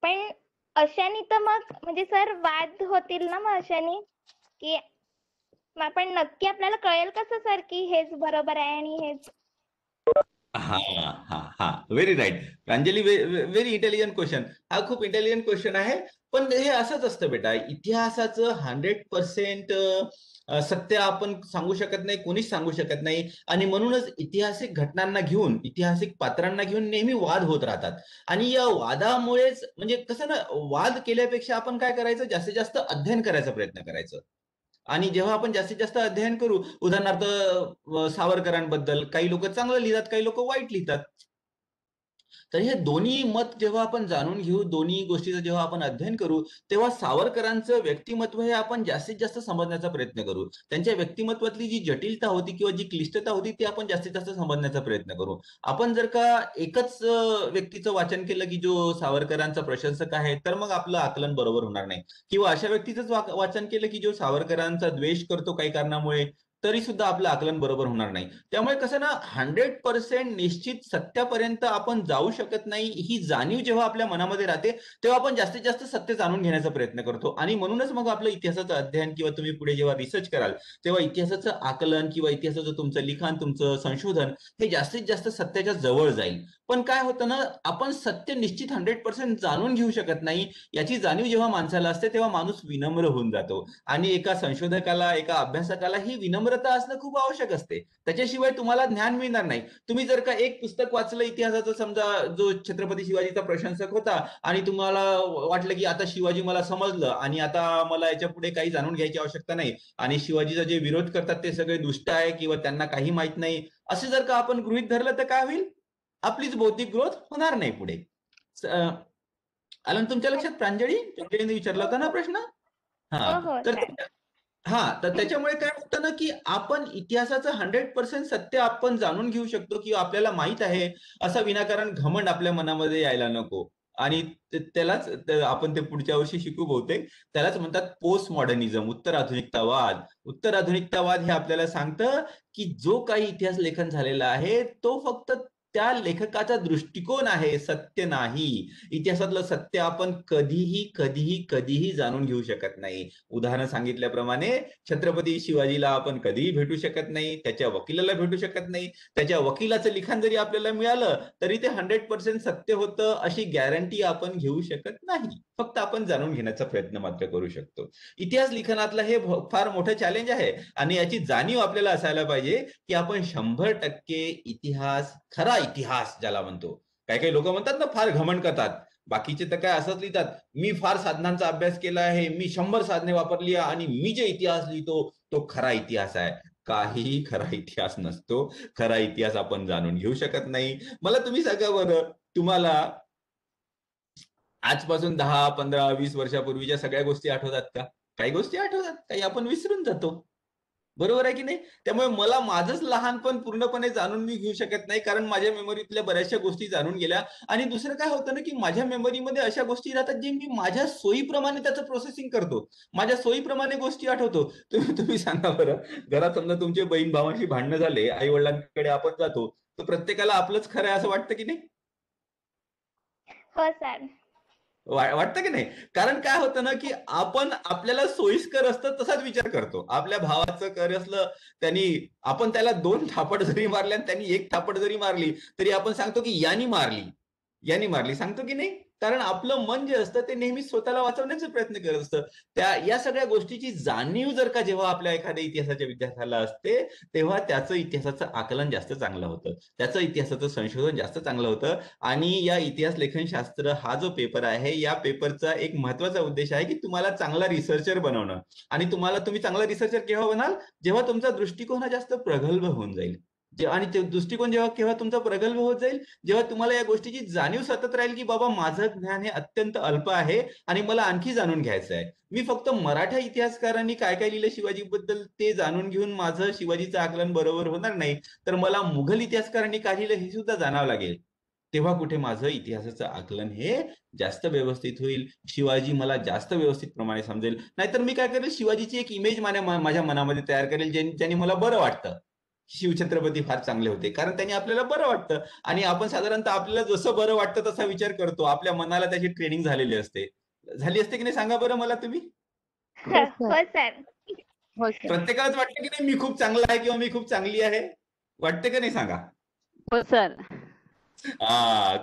पण अशाने तर मग म्हणजे सर वाद होतील ना मग अशाने, की पण नक्की आपल्याला कळेल कसं सर की हेच बरोबर आहे आणि हेच? हा हा हा, very right Pranjali, very intelligent question. हा खूप इंटेलिजंट क्वेश्चन आहे. पण हे असंच असतं बेटा, इतिहासाचं 100% सत्य आपण सांगू शकत नाही, कोणीच सांगू शकत नाही. आणि म्हणूनच ऐतिहासिक घटनांना घेऊन, ऐतिहासिक पात्रांना घेऊन नेहमी वाद होत राहतात. आणि या वादामुळेच, म्हणजे कसं ना, वाद केल्यापेक्षा आपण काय करायचं, जास्तीत जास्त अध्ययन करायचा प्रयत्न करायचं. आणि जेव्हा आपण जास्तीत जास्त अध्ययन करू, उदाहरणार्थ सावरकरांबद्दल काही लोक चांगलं लिहितात, काही लोक वाईट लिहितात. तर हे दोन्ही मत जेव्हा आपण जाणून घेऊ, दोन्ही गोष्टीचं जेव्हा आपण अध्ययन करू, तेव्हा सावरकरांचं व्यक्तिमत्व हे आपण जास्तीत जास्त समजण्याचा प्रयत्न करू. त्यांच्या व्यक्तिमत्वातली जी जटिलता होती किंवा जी क्लिष्टता होती ती आपण जास्तीत जास्त समजण्याचा प्रयत्न करू. आपण जर का एकच व्यक्तीचं वाचन केलं की जो सावरकरांचा प्रशंसक आहे, तर मग आपलं आकलन बरोबर होणार नाही. किंवा अशा व्यक्तीचंच वाचन केलं की जो सावरकरांचा द्वेष करतो काही कारणामुळे, तरी सुद्धा आपलं आकलन बरोबर होणार नाही. त्यामुळे कसं ना, 100% निश्चित सत्यापर्यंत आपण जाऊ शकत नाही, ही जाणीव जेव्हा आपल्या मनामध्ये राहते तेव्हा आपण जास्तीत जास्त सत्य जाणून घेण्याचा प्रयत्न करतो. आणि म्हणूनच मग आपलं इतिहासाचं अध्ययन किंवा तुम्ही पुढे जेव्हा रिसर्च कराल तेव्हा इतिहासाचं आकलन किंवा इतिहासाचं तुमचं लिखाण, तुमचं संशोधन हे जास्तीत जास्त सत्याच्या जवळ जाईल. पण काय होतं ना, आपण सत्य निश्चित 100% जाणून घेऊ शकत नाही, याची जाणीव जेव्हा माणसाला असते तेव्हा माणूस विनम्र होऊन जातो. आणि एका संशोधकाला, एका अभ्यासकाला ही विनम्रता असणं खूप आवश्यक असते. त्याच्याशिवाय तुम्हाला ज्ञान मिळणार नाही. तुम्ही जर का एक पुस्तक वाचलं इतिहासाचं, समजा जो छत्रपती शिवाजीचा प्रशंसक होता, आणि तुम्हाला वाटलं की आता शिवाजी मला समजलं आणि आता मला याच्या पुढे काही जाणून घ्यायची आवश्यकता नाही, आणि शिवाजीचा जे विरोध करतात ते सगळे दुष्ट आहे किंवा त्यांना काही माहित नाही, असे जर का आपण गृहीत धरलं तर काय होईल? आपलीच बौद्धिक ग्रोथ होणार नाही पुढे. आलं तुमच्या लक्षात प्रांजली? प्रांजलीने विचारला होता ना प्रश्न? हा, तर त्याच्यामुळे काय होतं ना, की आपण इतिहासाचं 100% सत्य आपण जाणून घेऊ शकतो किंवा आपल्याला माहित आहे असा विनाकारण घमंड आपल्या मनामध्ये यायला नको. आणि त्यालाच आपण ते पुढच्या वर्षी शिकू बहुतेक, त्यालाच म्हणतात पोस्ट मॉडर्निझम, उत्तर आधुनिकतावाद. उत्तर आधुनिकतावाद हे आपल्याला सांगतं की जो काही इतिहास लेखन झालेला आहे तो फक्त त्या लेखकाचा दृष्टिकोन आहे, सत्य नाही. इतिहासातलं सत्य आपण कधीही कधीही कधीही जाणून घेऊ शकत नाही. उदाहरण सांगितल्याप्रमाणे छत्रपती शिवाजीला आपण कधीही भेटू शकत नाही, त्याच्या वकिलाला भेटू शकत नाही. त्याच्या वकिलाचं लिखाण जरी आपल्याला मिळालं तरी ते 100% सत्य होतं अशी गॅरंटी आपण घेऊ शकत नाही. फक्त आपण जाणून घेण्याचा प्रयत्न मात्र करू शकतो. इतिहास लिखाणातलं हे फार मोठं चॅलेंज आहे आणि याची जाणीव आपल्याला असायला पाहिजे की आपण 100% इतिहास, खरा इतिहास ज्याला म्हणतो. काही काही लोक म्हणतात ना, फार घमंड करतात. बाकीचे तर काय असंच लिहितात, मी फार साधनांचा अभ्यास केला आहे, मी 100 साधने वापरली आहे आणि मी जे इतिहास लिहितो तो खरा इतिहास आहे. काहीही खरा इतिहास नसतो. खरा इतिहास आपण जाणून घेऊ शकत नाही. मला तुम्ही सांगा बरं, तुम्हाला आजपासून 10, 15, 20 वर्षापूर्वीच्या सगळ्या गोष्टी आठवतात का? काही गोष्टी आठवतात, काही आपण विसरून जातो. बरोबर आहे की नाही? त्यामुळे मला माझंच लहानपण पूर्णपणे जाणून मी घेऊ शकत नाही, कारण माझ्या मेमरीतल्या बऱ्याचशा गोष्टी जाणून गेल्या. आणि दुसरं काय होतं ना, की माझ्या मेमरीमध्ये अशा गोष्टी राहतात जे मी माझ्या सोयीप्रमाणे त्याचं प्रोसेसिंग करतो, माझ्या सोयीप्रमाणे गोष्टी आठवतो. तुम्ही सांगा बरं, घरात समजा तुमचे बहीण भावांशी भांडणं झाले, आई वडिलांकडे आपण जातो, तर प्रत्येकाला आपलंच खरं आहे असं वाटतं की नाही? हो सर. वाटतं की नाही? कारण काय होतं ना, की आपण आपल्याला सोयीस्कर असतं तसाच विचार करतो. आपल्या भावाचं कर असलं, आपण त्याला 2 थापड जरी मारल्या आणि त्यांनी 1 थापड जरी मारली तरी आपण सांगतो की यानी मारली सांगतो की नाही? कारण आपलं मन जे असतं ते नेहमी स्वतःला वाचवण्याचा प्रयत्न करत असतं. या सगळ्या गोष्टीची जाणीव जर का जेव्हा आपल्या एखाद्या इतिहासाच्या विद्यार्थ्याला असते, तेव्हा त्याचं इतिहासाचं आकलन जास्त चांगलं होतं, त्याचं इतिहासाचं संशोधन जास्त चांगलं होतं. आणि या इतिहास लेखनशास्त्र हा जो पेपर आहे, या पेपरचा एक महत्वाचा उद्देश आहे की तुम्हाला चांगला रिसर्चर बनवणं. आणि तुम्ही चांगला रिसर्चर केव्हा बनाल? जेव्हा तुमचा दृष्टिकोन हा जास्त प्रगल्भ होऊन जाईल. आणि ते दृष्टिकोन केव्हा तुमचा प्रगल्भ होत जाईल, जेव्हा तुम्हाला या गोष्टीची जाणीव सतत राहील की बाबा माझं ज्ञान हे अत्यंत अल्प आहे आणि मला आणखी जाणून घ्यायचं आहे. मी फक्त मराठा इतिहासकारांनी काय काय लिहिलं शिवाजीबद्दल ते जाणून घेऊन माझं शिवाजीचं आकलन बरोबर होणार नाही, तर मला मुघल इतिहासकारांनी काय लिहिलं हे सुद्धा जाणावं लागेल. तेव्हा कुठे माझं इतिहासाचं आकलन हे जास्त व्यवस्थित होईल, शिवाजी मला जास्त व्यवस्थित प्रमाणे समजेल. नाहीतर मी काय करेल, शिवाजीची एक इमेज माझ्या मनामध्ये तयार करेल, ज्यांनी मला बरं वाटतं. शिवछत्रपती फार चांगले होते, कारण त्यांनी आपल्याला बरं वाटतं. आणि आपण साधारणतः आपल्याला जसं बरं वाटतं तसा विचार करतो. आपल्या मनाला त्याची ट्रेनिंग झालेली असते. झाली असते की नाही सांगा बरं मला तुम्ही? हो हो सर. सर. हो सर. प्रत्येकालाच वाटतं की नाही मी खूप चांगला आहे किंवा मी खूप चांगली आहे? वाटते का नाही सांगा? हो सर.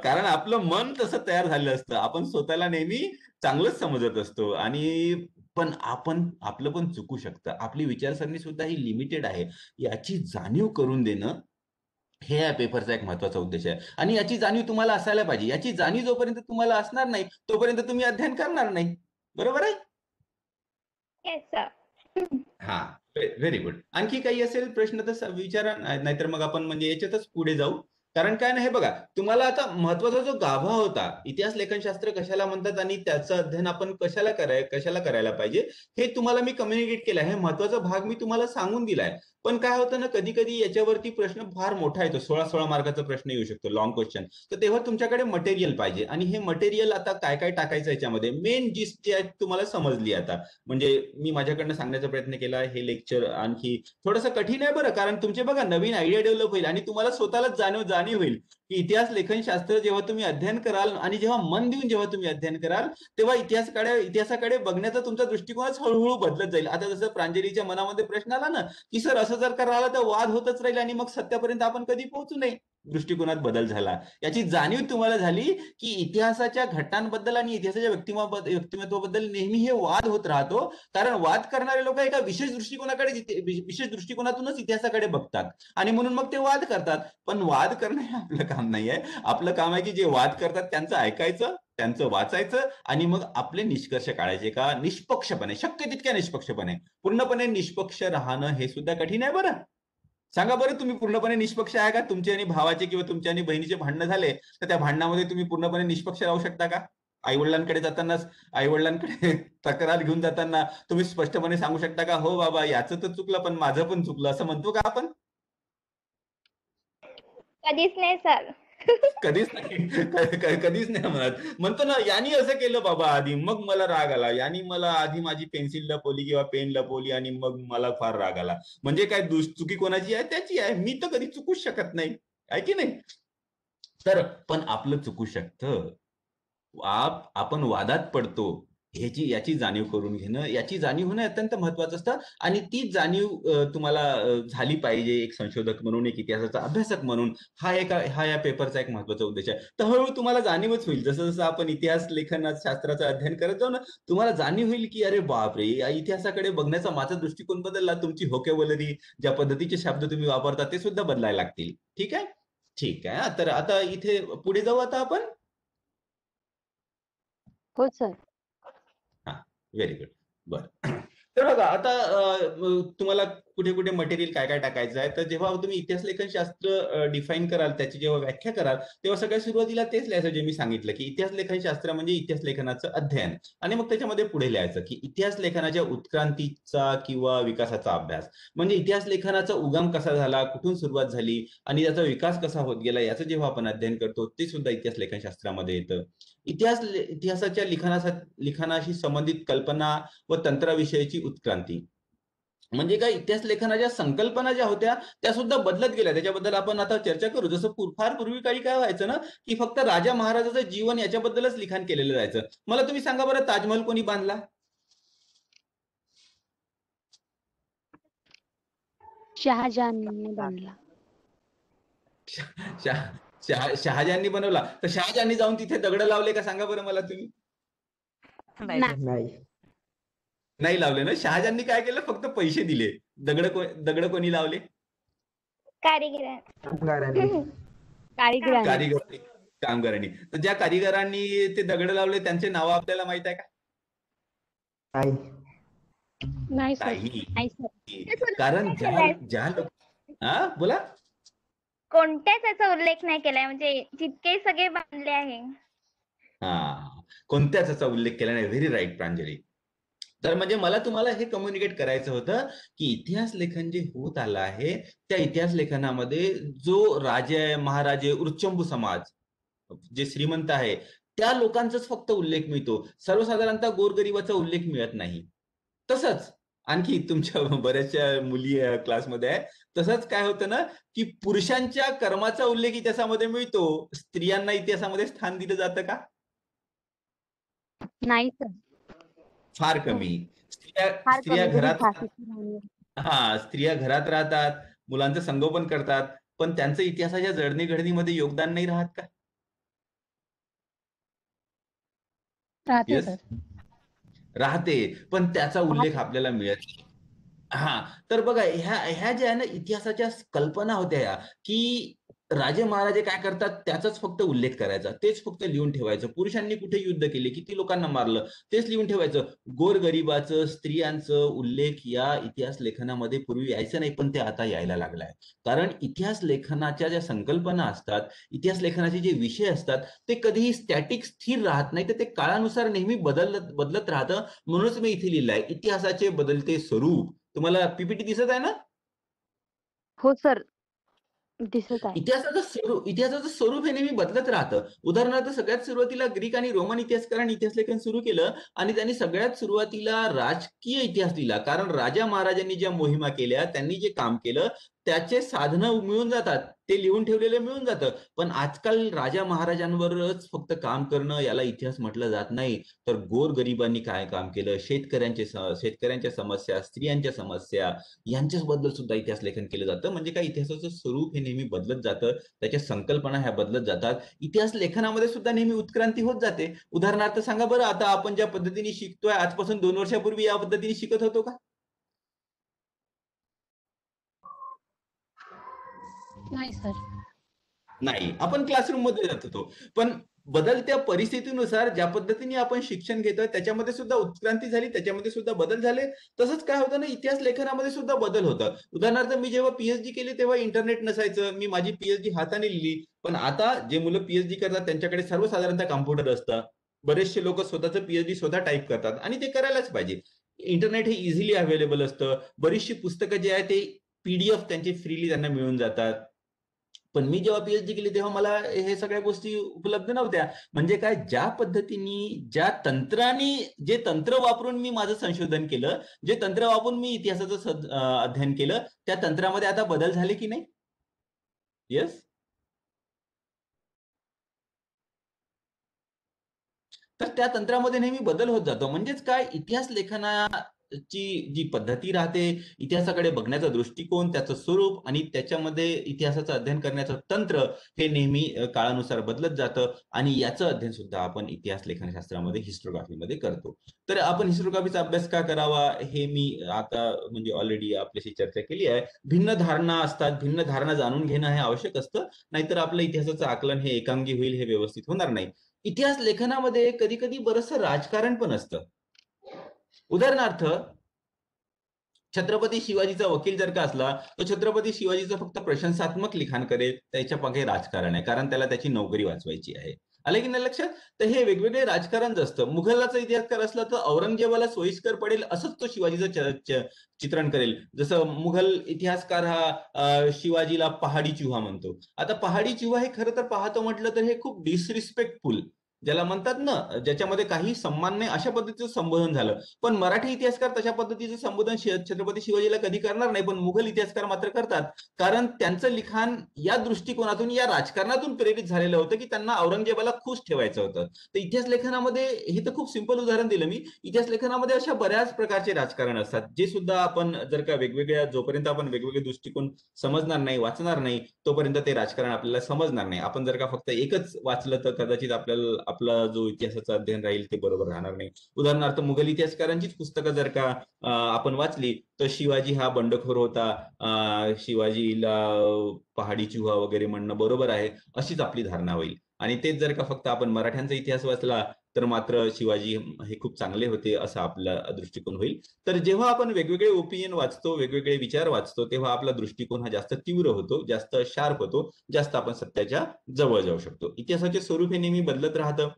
कारण आपलं मन तसं तयार झालेलं असतं. आपण स्वतःला नेहमी चांगलंच समजत असतो. पण आपलं पण चुकू शकतं. आपली विचारसरणी सुद्धा ही लिमिटेड आहे. याची जाणीव करून देणं हे या पेपरचा एक महत्वाचा उद्देश आहे. आणि याची जाणीव तुम्हाला असायला पाहिजे. याची जाणीव जोपर्यंत तुम्हाला असणार नाही तोपर्यंत तुम्ही अध्ययन करणार नाही. बरोबर आहे? Yes sir. हा, व्हेरी गुड. आणखी काही असेल प्रश्न तर विचारा, नाहीतर मग आपण म्हणजे याच्यातच पुढे जाऊ. कारण काय नाही, हे बघा, तुम्हाला आता महत्वाचा जो गाभा होता, इतिहास लेखनशास्त्र कशाला म्हणतात आणि त्याचं अध्ययन आपण कशाला करायला पाहिजे, हे तुम्हाला मी कम्युनिकेट केलं आहे. महत्वाचा भाग मी तुम्हाला सांगून दिलाय. पण काय होतं ना, कधी कधी याच्यावरती प्रश्न फार मोठा येतो, 16 मार्काचा प्रश्न येऊ शकतो, लॉंग क्वेश्चन. तर तेव्हा तुमच्याकडे मटेरियल पाहिजे. आणि हे मटेरियल आता काय काय टाकायचं याच्यामध्ये, मेन जिस्ट जे आहे तुम्हाला समजली आता. म्हणजे मी माझ्याकडनं सांगण्याचा प्रयत्न केला. हे लेक्चर आणखी थोडंसं कठीण आहे बरं, कारण तुमचे बघा नवीन आयडिया डेव्हलप होईल आणि तुम्हाला स्वतःलाच जाणीव होईल की इतिहास लेखनशास्त्र जेव्हा तुम्ही अध्ययन कराल आणि जेव्हा मन देऊन जेव्हा तुम्ही अध्ययन कराल, तेव्हा इतिहासाकडे बघण्याचा तुमचा दृष्टिकोनच हळूहळू बदलत जाईल. आता जसं प्रांजलीच्या मनामध्ये प्रश्न आला ना, की सर असं जर का राहिलं तर वाद होतच राहील आणि मग सत्यापर्यंत आपण कधी पोहोचू नये. दृष्टिकोनात बदल झाला, याची जाणीव तुम्हाला झाली की इतिहासाच्या घटनांबद्दल आणि इतिहासाच्या व्यक्तिमत्वाबद्दल नेहमी हे वाद होत राहतो. कारण वाद करणारे लोक एका विशेष दृष्टिकोनातूनच इतिहासाकडे बघतात आणि म्हणून मग ते वाद करतात. पण वाद करणं हे आपलं काम नाही आहे. आपलं काम आहे की जे वाद करतात त्यांचं ऐकायचं, त्यांचं वाचायचं आणि मग आपले निष्कर्ष काढायचे का निष्पक्षपणे, शक्य तितक्या निष्पक्षपणे. पूर्णपणे निष्पक्ष राहणं हे सुद्धा कठीण आहे बरं. सांगा बरं, तुम्ही पूर्णपणे निष्पक्ष आहे का? तुमचे आणि भावाचे किंवा तुमच्या आणि बहिणीचे भांडणं झाले तर त्या भांडणामध्ये तुम्ही पूर्णपणे निष्पक्ष राहू शकता का? आईवडिलांकडे तक्रार घेऊन जाताना तुम्ही स्पष्टपणे सांगू शकता का, हो बाबा याचं तर चुकलं पण माझं पण चुकलं, असं म्हणतो का आपण? कधीच नाही सर. कधीच नाही म्हणतो ना, यांनी असं केलं बाबा आधी, मग मला राग आला, यांनी मला आधी माझी पेन्सिल लपवली किंवा पेन लपवली आणि मग मला फार राग आला. म्हणजे काय, चुकी कोणाची आहे? त्याची आहे. मी तर कधी चुकूच शकत नाही, आहे की नाही? तर पण आपलं चुकू शकतं. आपण वादात पडतो याची जाणीव करून घेणं, याची जाणीव होणं अत्यंत महत्वाचं असतं. आणि ती जाणीव तुम्हाला झाली पाहिजे एक संशोधक म्हणून, एक इतिहासाचा अभ्यासक म्हणून. हा या पेपरचा एक महत्वाचा उद्देश आहे. तर हळूहळू तुम्हाला जाणीवच होईल, जसं जसं आपण इतिहास लेखन शास्त्राचं अध्ययन करत जाऊ ना, तुम्हाला जाणीव होईल की अरे बापरे, या इतिहासाकडे बघण्याचा माझा दृष्टिकोन बदलला. तुमची व्होकॅब्युलरी, ज्या पद्धतीचे शब्द तुम्ही वापरता ते सुद्धा बदलायला लागतील. ठीक आहे. ठीक आहे. तर आता इथे पुढे जाऊ आता आपण. हो सर. हा, व्हेरी गुड. बरं. तर बघा आता तुम्हाला कुठे कुठे मटेरियल काय काय टाकायचं आहे. तर जेव्हा तुम्ही इतिहास लेखन शास्त्र डिफाईन कराल, त्याची जेव्हा व्याख्या कराल, तेव्हा सगळ्यात सुरुवातीला तेच लिहायचं जे मी सांगितलं, की इतिहास लेखन शास्त्र म्हणजे इतिहास लेखनाचं अध्ययन. आणि मग त्याच्यामध्ये पुढे लिहायचं की इतिहास लेखनाच्या उत्क्रांतीचा किंवा विकासाचा अभ्यास. म्हणजे इतिहास लेखनाचा उगम कसा झाला, कुठून सुरुवात झाली आणि त्याचा विकास कसा होत गेला, याचं जेव्हा आपण अध्ययन करतो ते सुद्धा इतिहास लेखन शास्त्रामध्ये येतं. इतिहासाच्या लिखाणाशी संबंधित कल्पना व तंत्राविषयीची उत्क्रांती. म्हणजे काय, इतिहास लेखनाच्या संकल्पना ज्या होत्या त्या सुद्धा बदलत गेल्या. त्याच्याबद्दल आपण आता चर्चा करू. जसं फार पूर्वी काळी काय व्हायचं ना, की फक्त राजा महाराजाचं जीवन याच्याबद्दलच लिखाण केलेलं जायचं. मला तुम्ही सांगा बरं, ताजमहल कोणी बांधला? शहाजहानने बांधला. शहाजहाननी बनवला. तर शहाजहाननी जाऊन तिथे दगड लावले का सांगा बरं मला तुम्ही? नाही. नाही लावले ना. शहाजहाननी काय केलं, फक्त पैसे दिले. दगड कोणी लावले? कारिगिर. कामगारांनी. कारिगिरांनी. कामगारांनी. तर ज्या कारिगरांनी ते दगड लावले त्यांचे नाव आपल्याला माहित आहे का? नाही. नाही सर. नाही. नाही सर. कारण ज्या लोक हा बोला. कोणत्याच याचा उल्लेख नाही केलाय, म्हणजे जितके सगळे बांधले आहे. हा, कोणत्याच याचा उल्लेख केला नाही. Very right Pranjali. तर म्हणजे मला तुम्हाला हे कम्युनिकेट करायचं होतं की इतिहास लेखन जे होत आलं आहे, त्या इतिहास लेखनामध्ये जो राजे, महाराजे, उच्चंभू समाज, जे श्रीमंत आहे त्या लोकांचाच फक्त उल्लेख मिळतो. सर्वसाधारणतः गोरगरिबाचा उल्लेख मिळत नाही. तसंच आणखी तुमच्या बऱ्याचशा मुली क्लासमध्ये आहे. तसंच काय होतं ना, की पुरुषांच्या कर्माचा उल्लेख इतिहासामध्ये मिळतो. स्त्रियांना इतिहासामध्ये स्थान दिलं जातं का? नाही सर. फार कमी. फार स्त्रिया कमी. घरात झाशीची राणी. स्त्रिया घरात राहतात, मुलांचं संगोपन करतात, पण त्यांचं इतिहासाच्या जडणघडणीमध्ये योगदान नाही राहत का? राहते येस, सर. राहते, पण त्याचा उल्लेख आपल्याला मिळत नाही. हा, तर बघा ह्या ज्या आहे ना इतिहासाच्या कल्पना होत्या या, की राजे महाराजे काय करतात त्याचाच फक्त उल्लेख करायचा, तेच फक्त लिहून ठेवायचं. पुरुषांनी कुठे युद्ध केले, किती लोकांना मारलं, तेच लिहून ठेवायचं. गोरगरिबाचं, स्त्रियांचं उल्लेख या इतिहास लेखनामध्ये पूर्वी यायचं नाही, पण ते आता यायला लागलाय. कारण इतिहास लेखनाच्या ज्या संकल्पना असतात, इतिहास लेखनाचे जे विषय असतात, ते कधीही स्टॅटिक स्थिर राहत नाही, तर ते काळानुसार नेहमी बदलत राहतं. म्हणूनच मी इथे लिहिलंय इतिहासाचे बदलते स्वरूप. तुम्हाला पीपीटी दिसत आहे ना? हो सर. दिसत आहे. इतिहासाचं स्वरूप हे नेहमी बदलत राहतं. उदाहरणार्थ सगळ्यात सुरुवातीला ग्रीक आणि रोमन इतिहासकारांनी इतिहास लेखन सुरू केलं आणि त्यांनी सगळ्यात सुरुवातीला राजकीय इतिहास लिहिला. कारण राजा महाराजांनी ज्या मोहिमा केल्या, त्यांनी जे काम केलं त्याचे साधनं मिळून जातात, ते लिहून ठेवलेलं मिळून जातं. पण आजकाल राजा महाराजांवरच फक्त काम करणं याला इतिहास म्हटलं जात नाही. तर गोरगरिबांनी काय काम केलं, शेतकऱ्यांच्या समस्या, स्त्रियांच्या समस्या यांच्याबद्दल सुद्धा इतिहास लेखन केलं जातं. म्हणजे काय, इतिहासाचं स्वरूप हे नेहमी बदलत जातं, त्याच्या संकल्पना ह्या बदलत जातात. इतिहास लेखनामध्ये सुद्धा नेहमी उत्क्रांती होत जाते. उदाहरणार्थ सांगा बरं, आता आपण ज्या पद्धतीने शिकतोय, आजपासून 2 वर्षापूर्वी या पद्धतीने शिकत होतो का? नाही सर. नाही, आपण क्लासरूम मध्ये जात होतो. पण बदलत्या परिस्थितीनुसार ज्या पद्धतीने आपण शिक्षण घेतोय त्याच्यामध्ये सुद्धा उत्क्रांती झाली, त्याच्यामध्ये सुद्धा बदल झाले. तसंच काय होतं ना, इतिहास लेखनामध्ये सुद्धा बदल होतं. उदाहरणार्थ मी जेव्हा पीएचडी केली तेव्हा इंटरनेट नसायचं. मी माझी पीएचडी हाताने लिहिली. पण आता जे मुलं पीएचडी करतात त्यांच्याकडे सर्वसाधारणतः कॉम्प्युटर असतात. बरेचसे लोक स्वतःचं पीएचडी स्वतः टाईप करतात आणि ते करायलाच पाहिजे. इंटरनेट हे इझिली अवेलेबल असतं. बरीचशी पुस्तकं जे आहे ते पीडीएफ त्यांचे फ्रीली त्यांना मिळून जातात. पण मी जेव्हा पीएचडी केली तेव्हा मला हे सगळ्या गोष्टी उपलब्ध नव्हत्या. म्हणजे काय, ज्या पद्धतीने, ज्या तंत्राने, जे तंत्र वापरून मी माझं संशोधन केलं, जे तंत्र वापरून मी इतिहासाचं अध्ययन केलं, त्या तंत्रामध्ये आता बदल झाले की नाही? येस. तर त्या तंत्रामध्ये नेहमी बदल होत जातो. म्हणजेच काय, इतिहास लेखनाची जी पद्धती राहते, इतिहासाकडे बघण्याचा दृष्टिकोन, त्याचं स्वरूप आणि त्याच्यामध्ये इतिहासाचं अध्ययन करण्याचं तंत्र हे नेहमी काळानुसार बदलत जातं आणि याचं अध्ययन सुद्धा आपण इतिहास लेखनशास्त्रामध्ये हिस्टोग्राफीमध्ये करतो. तर आपण हिस्टोग्राफीचा अभ्यास का करावा हे मी आता म्हणजे ऑलरेडी आपल्याशी चर्चा केली आहे. भिन्न धारणा असतात, भिन्न धारणा जाणून घेणं हे आवश्यक असतं, नाहीतर आपलं इतिहासाचं आकलन हे एकांगी होईल, हे व्यवस्थित होणार नाही. इतिहास लेखनामध्ये कधी कधी बरंचसं राजकारण पण असतं. उदाहरणार्थ, छत्रपती शिवाजीचा वकील जर का असला, तो छत्रपती शिवाजीचं फक्त प्रशंसात्मक लिखाण करेल, त्याच्या मागे राजकारण आहे, कारण त्याला त्याची नोकरी वाचवायची आहे. आलं की नाही लक्षात? तर हे वेगवेगळे राजकारण असतं. मुघलाचा इतिहासकार असला तर औरंगजेबाला सोयीस्कर पडेल असंच तो शिवाजीचं चित्रण करेल. जसं मुघल इतिहासकार हा शिवाजीला पहाडी चुहा म्हणतो. आता पहाडी चुहा हे खरं तर पाहतो म्हटलं तर हे खूप डिसरिस्पेक्टफुल, ज्याला म्हणतात ना, ज्याच्यामध्ये काही सन्मान नाही, अशा पद्धतीचं संबोधन झालं. पण मराठी इतिहासकार तशा पद्धतीचं संबोधन छत्रपती शिवाजीला कधी करणार नाही, पण मुघल इतिहासकार मात्र करतात. कारण त्यांचं लिखाण या दृष्टिकोनातून, या राजकारणातून प्रेरित झालेलं होतं की त्यांना औरंगजेबाला खुश ठेवायचं होतं. तर इतिहास लेखनामध्ये हे तर खूप सिंपल उदाहरण दिलं मी. इतिहास लेखनामध्ये अशा बऱ्याच प्रकारचे राजकारण असतात, जे सुद्धा आपण जर का जोपर्यंत आपण वेगवेगळे दृष्टिकोन समजणार नाही, वाचणार नाही, तोपर्यंत ते राजकारण आपल्याला समजणार नाही. आपण जर का फक्त एकच वाचलं तर कदाचित आपला जो इतिहासाचं अध्ययन राहील ते बरोबर राहणार नाही. उदाहरणार्थ, मुघल इतिहासकारांचीच पुस्तकं जर का आपण वाचली तर शिवाजी हा बंडखोर होता, शिवाजीला पहाडी चुहा वगैरे म्हणणं बरोबर आहे, अशीच आपली धारणा होईल. आणि तेच जर का फक्त आपण मराठ्यांचा इतिहास वाचला तर मात्र शिवाजी हे खूप चांगले होते असा आपला दृष्टिकोन होईल. तर जेव्हा आपण वेगवेगळे ओपिनियन वाचतो, वेगवेगळे विचार वाचतो, तेव्हा आपला दृष्टिकोन हा जास्त तीव्र होतो, जास्त शार्प होतो, जास्त आपण सत्याच्या जवळ जाऊ शकतो. इतिहासाचे स्वरूप हे नेहमी बदलत राहतं.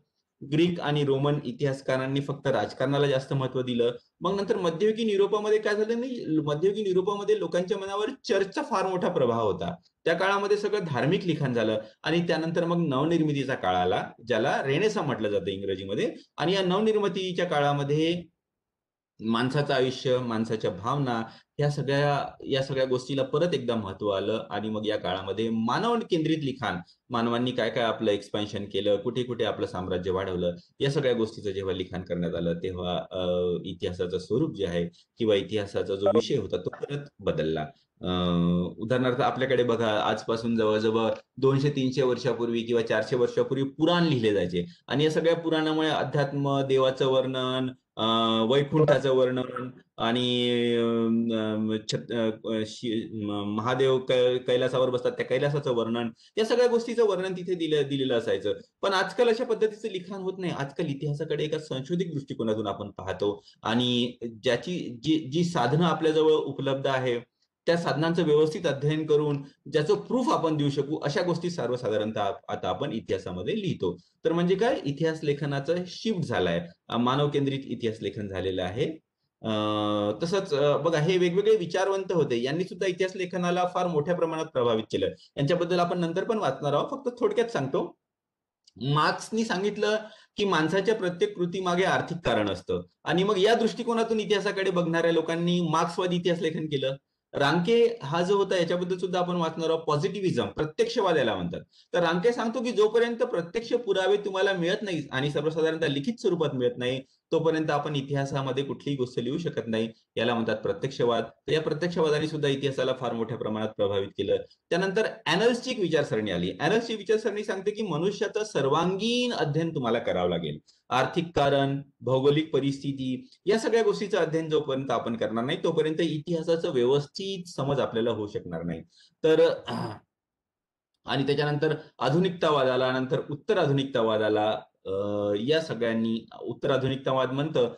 ग्रीक आणि रोमन इतिहासकारांनी फक्त राजकारणाला जास्त महत्व दिलं. मग नंतर मध्ययुगीन युरोपामध्ये काय झालं नाही, मध्ययुगीन युरोपामध्ये लोकांच्या मनावर चर्चचा फार मोठा प्रभाव होता. त्या काळामध्ये सगळं धार्मिक लिखाण झालं आणि त्यानंतर मग नवनिर्मितीचा काळ आला, ज्याला रेनेसा म्हटलं जातं इंग्रजीमध्ये. आणि या नवनिर्मितीच्या काळामध्ये माणसाचं आयुष्य, माणसाच्या भावना, या सगळ्या गोष्टीला परत एकदा महत्व आलं. आणि मग या काळामध्ये मानव केंद्रित लिखाण, मानवांनी काय काय आपलं एक्सपान्शन केलं, कुठे कुठे आपलं साम्राज्य वाढवलं, या सगळ्या गोष्टीचं जेव्हा लिखाण करण्यात आलं, तेव्हा इतिहासाचं स्वरूप जे आहे किंवा इतिहासाचा जो विषय होता तो परत बदलला. उदाहरणार्थ, आपल्याकडे बघा, आजपासून जवळजवळ 200-300 वर्षापूर्वी किंवा 400 वर्षापूर्वी पुराण लिहिले जायचे आणि या सगळ्या पुराणामुळे अध्यात्म, देवाचं वर्णन, वैकुंठाचं वर्णन आणि महादेव कैलासावर बसतात त्या कैलासाचं वर्णन, या सगळ्या गोष्टीचं वर्णन तिथे दिलेलं असायचं. पण आजकाल अशा पद्धतीचं लिखाण होत नाही. आजकाल इतिहासाकडे एका संशोधित दृष्टिकोनातून आपण पाहतो आणि जी साधनं आपल्याजवळ उपलब्ध आहे, त्या साधनांचं व्यवस्थित अध्ययन करून ज्याचं प्रूफ आपण देऊ शकू, अशा गोष्टी सर्वसाधारणतः आता आपण इतिहासामध्ये लिहितो. तर म्हणजे काय, इतिहास लेखनाचं शिफ्ट झालाय, मानव केंद्रित इतिहास लेखन झालेलं आहे. तसंच बघा, हे वेगवेगळे विचारवंत होते, यांनी सुद्धा इतिहास लेखनाला फार मोठ्या प्रमाणात प्रभावित केलं. यांच्याबद्दल आपण नंतर पण वाचणार आहोत, फक्त थोडक्यात सांगतो. मार्क्सनी सांगितलं की माणसाच्या प्रत्येक कृतीमागे आर्थिक कारण असतं आणि मग या दृष्टिकोनातून इतिहासाकडे बघणाऱ्या लोकांनी मार्क्सवादी इतिहास लेखन केलं. रांके हा जो होता, याच्याबद्दल सुद्धा आपण वाचणार आहोत. पॉझिटिव्हिझम, प्रत्यक्षवाद याला म्हणतात. तर रांके सांगतो की जोपर्यंत प्रत्यक्ष पुरावे तुम्हाला मिळत नाही आणि सर्वसाधारणतः लिखित स्वरूपात मिळत नाही, तोपर्यंत आपण इतिहासामध्ये कुठलीही गोष्ट लिहू शकत नाही. याला म्हणतात प्रत्यक्षवाद. तर या प्रत्यक्षवादाने सुद्धा इतिहासाला फार मोठ्या प्रमाणात प्रभावित केलं. त्यानंतर ॲनल्सची एक विचारसरणी आली. ॲनल्सची विचारसरणी सांगते की मनुष्याचं सर्वांगीण अध्ययन तुम्हाला करावं लागेल. आर्थिक कारण, भौगोलिक परिस्थिती, या सगळ्या गोष्टीचं अध्ययन जोपर्यंत आपण करणार नाही, तोपर्यंत इतिहासाचं व्यवस्थित समज आपल्याला होऊ शकणार नाही. तर आणि त्याच्यानंतर आधुनिकतावाद आला, नंतर उत्तर आधुनिकतावाद आला. या सगळ्यांनी, उत्तर आधुनिकतावाद म्हणतं,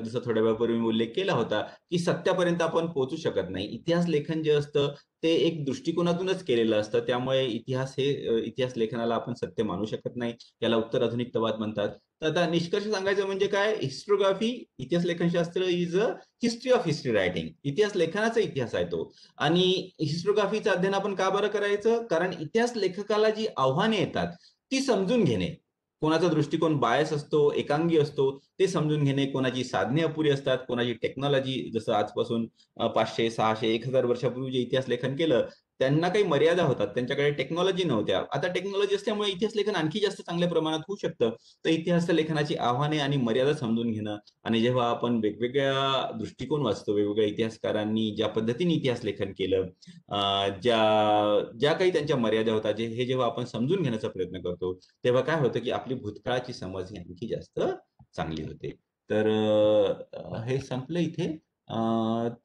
जसं थोड्या वेळापूर्वी मी उल्लेख केला होता, की सत्यापर्यंत आपण पोहोचू शकत नाही. इतिहास लेखन जे असतं ते एक दृष्टिकोनातूनच केलेलं असतं, त्यामुळे इतिहास लेखनाला आपण सत्य मानू शकत नाही. याला उत्तर आधुनिकतावाद म्हणतात. तर आता निष्कर्ष सांगायचं म्हणजे काय, हिस्टोग्राफी, इतिहास लेखनशास्त्र is a history of history writing. इतिहास लेखनाचा इतिहास आहे तो. आणि हिस्टोग्राफीचं अध्ययन आपण का बरं करायचं? कारण इतिहास लेखकाला जी आव्हाने येतात ती समजून घेणे, कोणाचा दृष्टिकोन बायस असतो, एकांगी असतो, ते समजून घेणे, कोणाची साधने अपुरी असतात, कोणाची टेक्नॉलॉजी, जसं आजपासून 500, 600, 1000 वर्षापूर्वी जे इतिहास लेखन केलं त्यांना काही मर्यादा होतात, त्यांच्याकडे टेक्नॉलॉजी नव्हत्या. आता टेक्नॉलॉजी असल्यामुळे इतिहास लेखन आणखी जास्त चांगल्या प्रमाणात होऊ शकतं. तर इतिहास लेखनाची आव्हाने आणि मर्यादा समजून घेणं, आणि जेव्हा आपण वेगवेगळ्या दृष्टिकोन वाचतो, वेगवेगळ्या इतिहासकारांनी ज्या पद्धतीने इतिहास लेखन केलं, ज्या ज्या काही त्यांच्या मर्यादा होतात, हे जेव्हा आपण समजून घेण्याचा प्रयत्न करतो, तेव्हा काय होतं की आपली भूतकाळाची समज ही आणखी जास्त चांगली होते. तर हे संपलं इथे.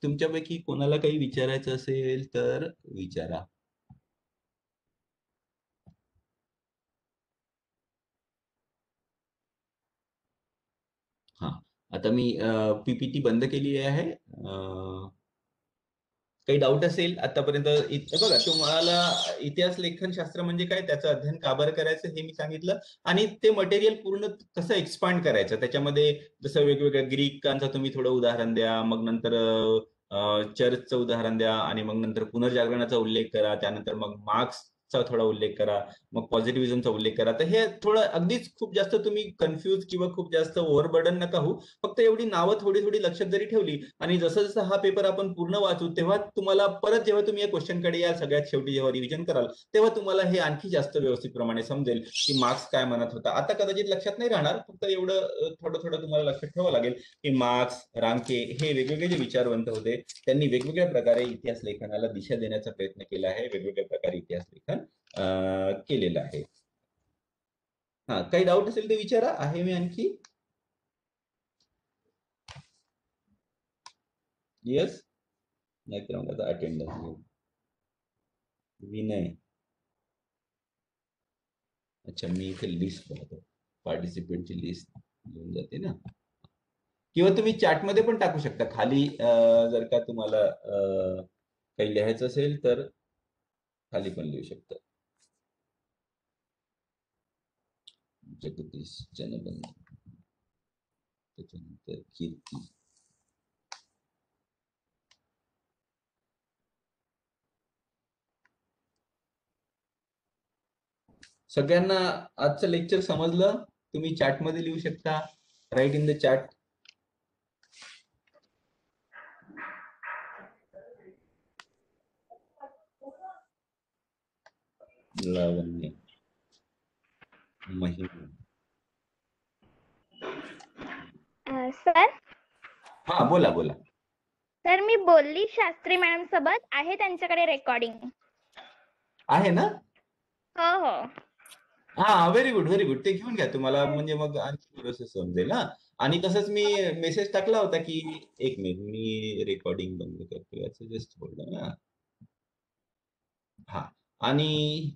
तुमच्यापैकी कोणाला काही विचारायचं असेल तर विचारा. हा, आता मी पीपीटी बंद केली आहे. काही डाऊट असेल आतापर्यंत? बघा, तुम्हाला इतिहास लेखन शास्त्र म्हणजे काय, त्याचं अध्ययन का बरं करायचं हे मी सांगितलं, आणि ते मटेरियल पूर्ण कसं एक्सपांड करायचं, त्याच्यामध्ये जसं वेगवेगळ्या ग्रीकांचं तुम्ही थोडं उदाहरण द्या, मग नंतर चर्चचं उदाहरण द्या, आणि मग नंतर पुनर्जागरणाचा उल्लेख करा, त्यानंतर मग मार्क्सचा थोडा उल्लेख करा, मग पॉझिटिव्हिजमचा उल्लेख करा. तर हे थोडं अगदीच खूप जास्त तुम्ही कन्फ्यूज किंवा खूप जास्त ओव्हरबर्डन नका होऊ. फक्त एवढी नावं थोडी थोडी लक्षात जरी ठेवली, आणि जसं जसं हा पेपर आपण पूर्ण वाचू, तेव्हा तुम्हाला परत जेव्हा तुम्ही या क्वेश्चनकडे याल, सगळ्यात शेवटी जेव्हा रिव्हिजन कराल, तेव्हा तुम्हाला हे आणखी जास्त व्यवस्थितप्रमाणे समजेल की मार्क्स काय म्हणत होता. आता कदाचित लक्षात नाही राहणार, फक्त एवढं थोडं थोडं तुम्हाला लक्षात ठेवावं लागेल की मार्क्स, रांके हे वेगवेगळे जे विचारवंत होते, त्यांनी वेगवेगळ्या प्रकारे इतिहास लेखनाला दिशा देण्याचा प्रयत्न केला आहे, वेगवेगळ्या प्रकारे इतिहास लेखन केलेलं आहे. हा, काही डाऊट असेल ते विचारा. आहे मी आणखी? येस, नाहीतर मग आता अटेंडन्स. विनय, अच्छा, मी इथे लिस्ट पाहतो, पार्टिसिपेंटची लिस्ट घेऊन जाते ना, किंवा तुम्ही चॅटमध्ये पण टाकू शकता खाली. जर का तुम्हाला काही लिहायचं असेल तर खाली पण लिहू शकता. जगदीश जनबंध, त्याच्यानंतर कीर्ती. सगळ्यांना आजचं लेक्चर समजलं? तुम्ही चॅटमध्ये लिहू शकता, write in the chat. Lavanya, Mahima. Sir हा, बोला बोला. सर मी बोलली शास्त्री मॅडम सोबत, आहे त्यांच्याकडे रेकॉर्डिंग. आहे ना? हो हो. हा, व्हेरी गुड व्हेरी गुड. ते घेऊन घ्या तुम्हाला, म्हणजे मग आणखी प्रोसेस समजेल. हा, आणि तसंच मी मेसेज टाकला होता की, एक मिनिट, मी रेकॉर्डिंग बंद करतो याचं, जस्ट होल्ड. हा, आणि